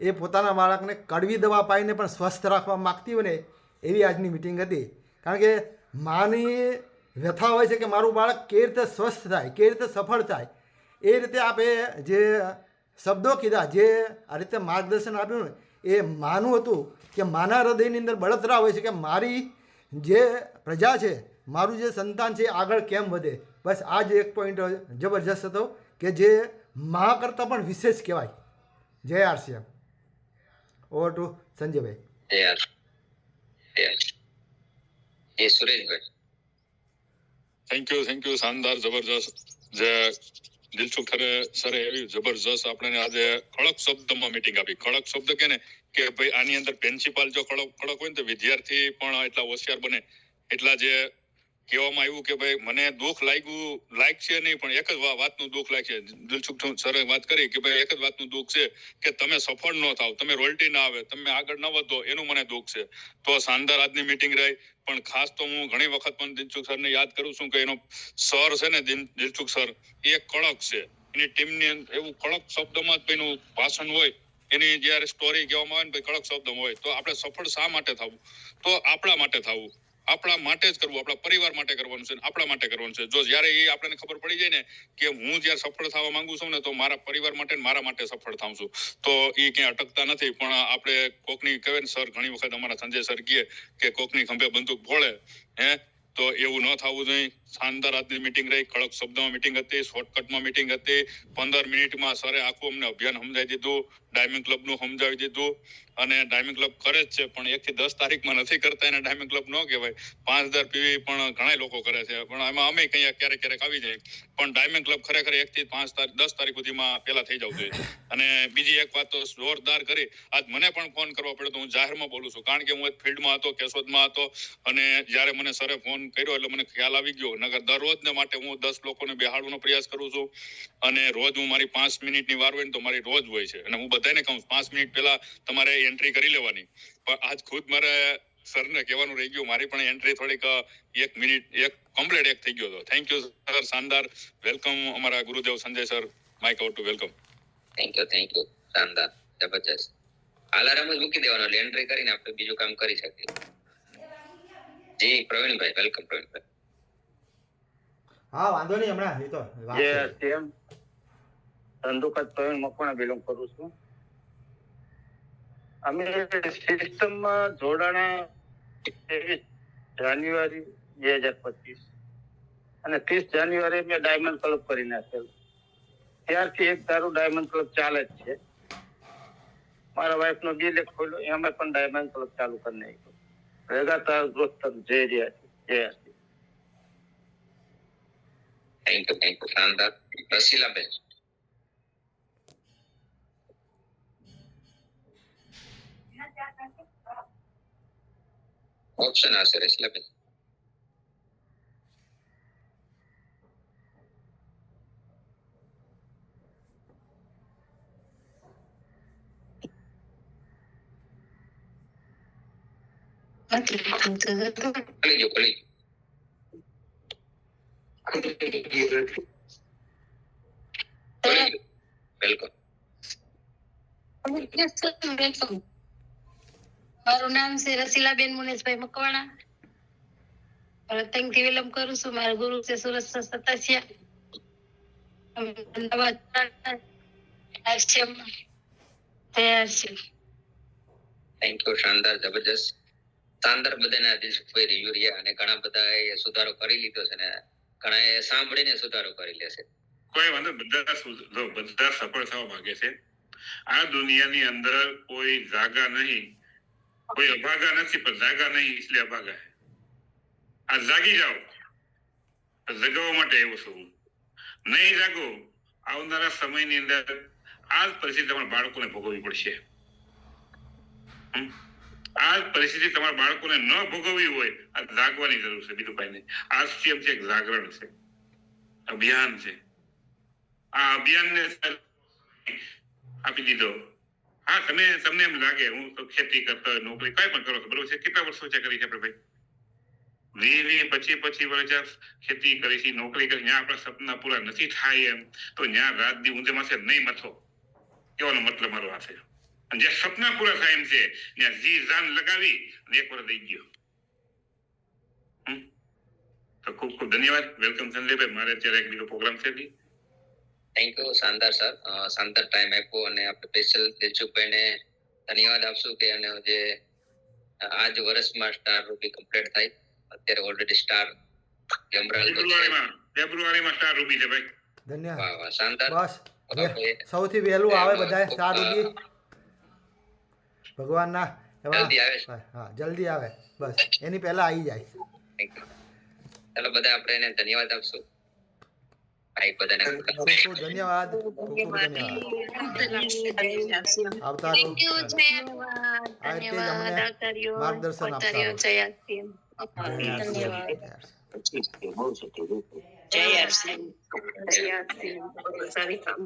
એ પોતાના બાળકને કડવી દવા પાઈને પણ સ્વસ્થ રાખવા માગતી હોય ને એવી આજની મીટિંગ હતી. કારણ કે માની વ્યથા હોય છે કે મારું બાળક કેવી રીતે સ્વસ્થ થાય, કેવી રીતે સફળ થાય. એ રીતે આપણે જે શબ્દો કીધા, જે આ રીતે માર્ગદર્શન આપ્યું ને એ માનું હતું કે માના હૃદયની અંદર બળતરા હોય છે કે મારી જે પ્રજા છે, મારું જે સંતાન છે આગળ કેમ વધે. બસ આ જ એક પોઈન્ટ જબરજસ્ત હતો કે જે મા કરતાં પણ વિશેષ કહેવાય. જય RCM. Over to Sanjaybhai. A Sureshbhai. Thank you શાનદાર જબરજસ્ત જે દિલસુખ સરે એવી જબરજસ્ત આપણને આજે કડક શબ્દમાં મીટિંગ આપી. કડક શબ્દ કે ભાઈ આની અંદર પ્રિન્સિપાલ જો કડક હોય ને તો વિદ્યાર્થી પણ એટલા હોશિયાર બને. એટલા જે કહેવામાં આવ્યું કે ભાઈ મને દુઃખ લાગશે નહીં, પણ એક જ વાતનું દુઃખ લાગશે. દિલસુખ સરે વાત કરી કે ભાઈ એક જ વાતનું દુઃખ છે કે તમે સફળ ન થાવ, તમે રોયલ્ટી ના આવે, તમે આગળ ન વધો, એનું મને દુઃખ છે. તો શાનદાર આજની મીટિંગ રહી. પણ ખાસ તો હું ઘણી વખત પણ દિલસુખ સરને યાદ કરું છું કે એનો સર છે ને દિલસુખ સર એ કડક છે. એની ટીમની એવું કડક શબ્દમાં જ એનું ભાષણ હોય, એની જયારે સ્ટોરી કહેવામાં આવે ને કડક શબ્દમાં હોય. તો આપણે સફળ શા માટે થવું? તો આપણા માટે થવું, આપણા માટે જ કરવું, આપણા પરિવાર માટે કરવાનું છે, આપણા માટે કરવાનું છે. જો જયારે એ આપણને ખબર પડી જાય ને કે હું જયારે સફળ થવા માંગુ છું ને તો મારા પરિવાર માટે મારા માટે સફળ થાઉં છું, તો એ ક્યાંય અટકતા નથી. પણ આપણે કોકની કહે ને સર ઘણી વખત અમારા સંજય સર કહે કે કોકની ખંભે બંદૂક ફોડે, તો એવું ન થવું જોઈએ. શાનદાર આજની મીટિંગ રહી. કડક શબ્દમાં મીટિંગ હતી, શોર્ટકટમાં મીટિંગ હતી. 15 મિનિટમાં સરે આખું અમને અભિયાન સમજાવી દીધું, ડાયમંડ ક્લબનું સમજાવી દીધું. અને ડાયમંડ ક્લબ કરે જ છે, પણ 1 થી 10 તારીખમાં નથી કરતા એને ડાયમંડ ક્લબ ન કહેવાય. 5000 પીવી પણ ઘણા લોકો કરે છે, પણ એમાં અમે ક્યારેક આવી જાય. પણ ડાયમંડ ક્લબ ખરેખર 1 થી 10 તારીખ સુધીમાં પેલા થઈ જવું જોઈએ. અને બીજી એક વાત તો જોરદાર કરી, આજ મને પણ ફોન કરવો પડ્યો તો હું જાહેરમાં બોલું છું, કારણ કે હું એક ફિલ્ડમાં હતો, કેશોદમાં હતો. અને જ્યારે મને સરે ફોન કર્યો એટલે મને ખ્યાલ આવી ગયો. નગર દરરોજને માટે હું 10 લોકોને બેહાડવાનો પ્રયાસ કરું છું. અને રોજ હું મારી 5 મિનિટની વાર હોય ને તો મારી રોજ હોય છે. અને હું બધાને કહું 5 મિનિટ પહેલા તમારે એન્ટ્રી કરી લેવાની. પણ આજ ખુદ મારે સરને કહેવાનું રહી ગયું, મારી પણ એન્ટ્રી થોડીક 1 મિનિટ કમ્પ્લીટ થઈ ગયો હતો. થેન્ક યુ સર, શાનદાર. વેલકમ અમારા ગુરુદેવ Sanjay sir. Mic out to welcome. Thank you શાનદાર, જબરજસ્ત. અલાર્મ જ મૂકી દેવાનો એટલે એન્ટ્રી કરીને આપણે બીજું કામ કરી શકીએ. જી પ્રવીણભાઈ, વેલકમ પ્રવીણભાઈ. હા વાંધો નહીં, હમણાં એ તો ધંધુકત પ્રવીણ મકવાણા બિલોંગ કરું છું. અમે સિસ્ટમમાં જોડાણા 23 જાન્યુઆરી 2025 અને 30 જાન્યુઆરી મેં ડાયમંડ ક્લબ કરી નાખેલું. ત્યારથી એક ધારું ડાયમંડ ક્લબ ચાલે જ છે. મારા વાઇફ નો બિલ એક ખોલ્યો, એમાં પણ ડાયમંડ ક્લબ ચાલુ કરી નાખ્યો. લગાતાર ગ્રોથ જઈ રહ્યા છે. થેન્ક યુ શાનદાર. રસીલાબેન. ઓપ્શન આવશે રસીલાબેન. ખોલી વેલકમ. મારું નામ છે રસીલાબેન મુનેશભાઈ મકવાણા. રતનથી વિલંબ કરું છું. મારા ગુરુ છે સુરત સતાસિયા. થેન્ક યુ શાનદાર, જબરજસ્ત. શાનદાર. બધાના દિલસુખભાઈ રિવ્યુ રહ્યા અને ઘણા બધા એ સુધારો કરી લીધો છે ને ઘણા એ સાંભળીને સુધારો કરી લેશે. કોઈ વાંધો, બધા સફળ થવા માંગે છે. આ દુનિયાની અંદર કોઈ જાગા નહીં, કોઈ અભાગા નથી, પણ જાગા નહીં એટલે અભાગા. આ જાગી જાઓ, જગાવવા માટે આવ્યો છું. નહીં જાગો, આવનારા સમયની અંદર આ જ પરિસ્થિતિ તમારા બાળકોને ભોગવવી પડશે. આ પરિસ્થિતિ તમારા બાળકોને ન ભોગવવી હોય, આ જાગવાની જરૂર છે, બીજું કઈ નહીં. આરસીએમ છે, એક જાગરણ છે, અભિયાન છે. આ અભિયાનને આપી દીધો. હા, તમને એમ લાગે હું તો ખેતી કરતો નોકરી કઈ પણ કરો છો, બરોબર છે. કેટલા વર્ષો છે કરી છે આપણે ભાઈ? 20-25 વર્ષ ખેતી કરી છે, નોકરી કરી. ત્યાં આપણા સપના પૂરા નથી થાય એમ તો ત્યાં રાત દી ઊંધે છે નહીં મથો, કહેવાનો મતલબ મારો આ છે. અને જે સપના પૂરા થાય એમ છે ત્યાં જી જાન લગાવી અને એક વર્ષ દઈ ગયો. તો ખૂબ ખૂબ ધન્યવાદ. વેલકમ સંજયભાઈ. મારે અત્યારે એક બીજો પ્રોગ્રામ છે. થેન્ક યુ શાનદાર સર, શાનદાર ટાઈમ આપ્યો અને આપણે સ્પેશિયલ દિલસુખભાઈને ધન્યવાદ આપશું કે એનો જે આજ વર્ષમાં સ્ટાર રૂપી કમ્પ્લીટ થાય. અત્યારે ઓલરેડી સ્ટાર એમરાલ્ડ ફેબ્રુઆરીમાં સ્ટાર રૂબી છે ભાઈ. ધન્યવાદ. વાહ વાહ શાનદાર. બસ સૌથી વહેલું આવે બધાય સ્ટાર રૂબી ભગવાનના જલ્દી આવે છે. હા જલ્દી આવે બસ એની પહેલા આવી જાય. ચાલો બધા આપણે એને ધન્યવાદ આપશું. ભાઈ બધાને ખૂબ ખૂબ ધન્યવાદ. ખૂબ ખૂબ ધન્યવાદ. આવતા રહો. થેન્ક યુ જય આ રીતે જ અમને આચાર્યો માર્ગદર્શન આપતા રહો. જય આરસીએમ ધન્યવાદ. જય આરસીએમ. જય આરસીએમ. સારી કામ.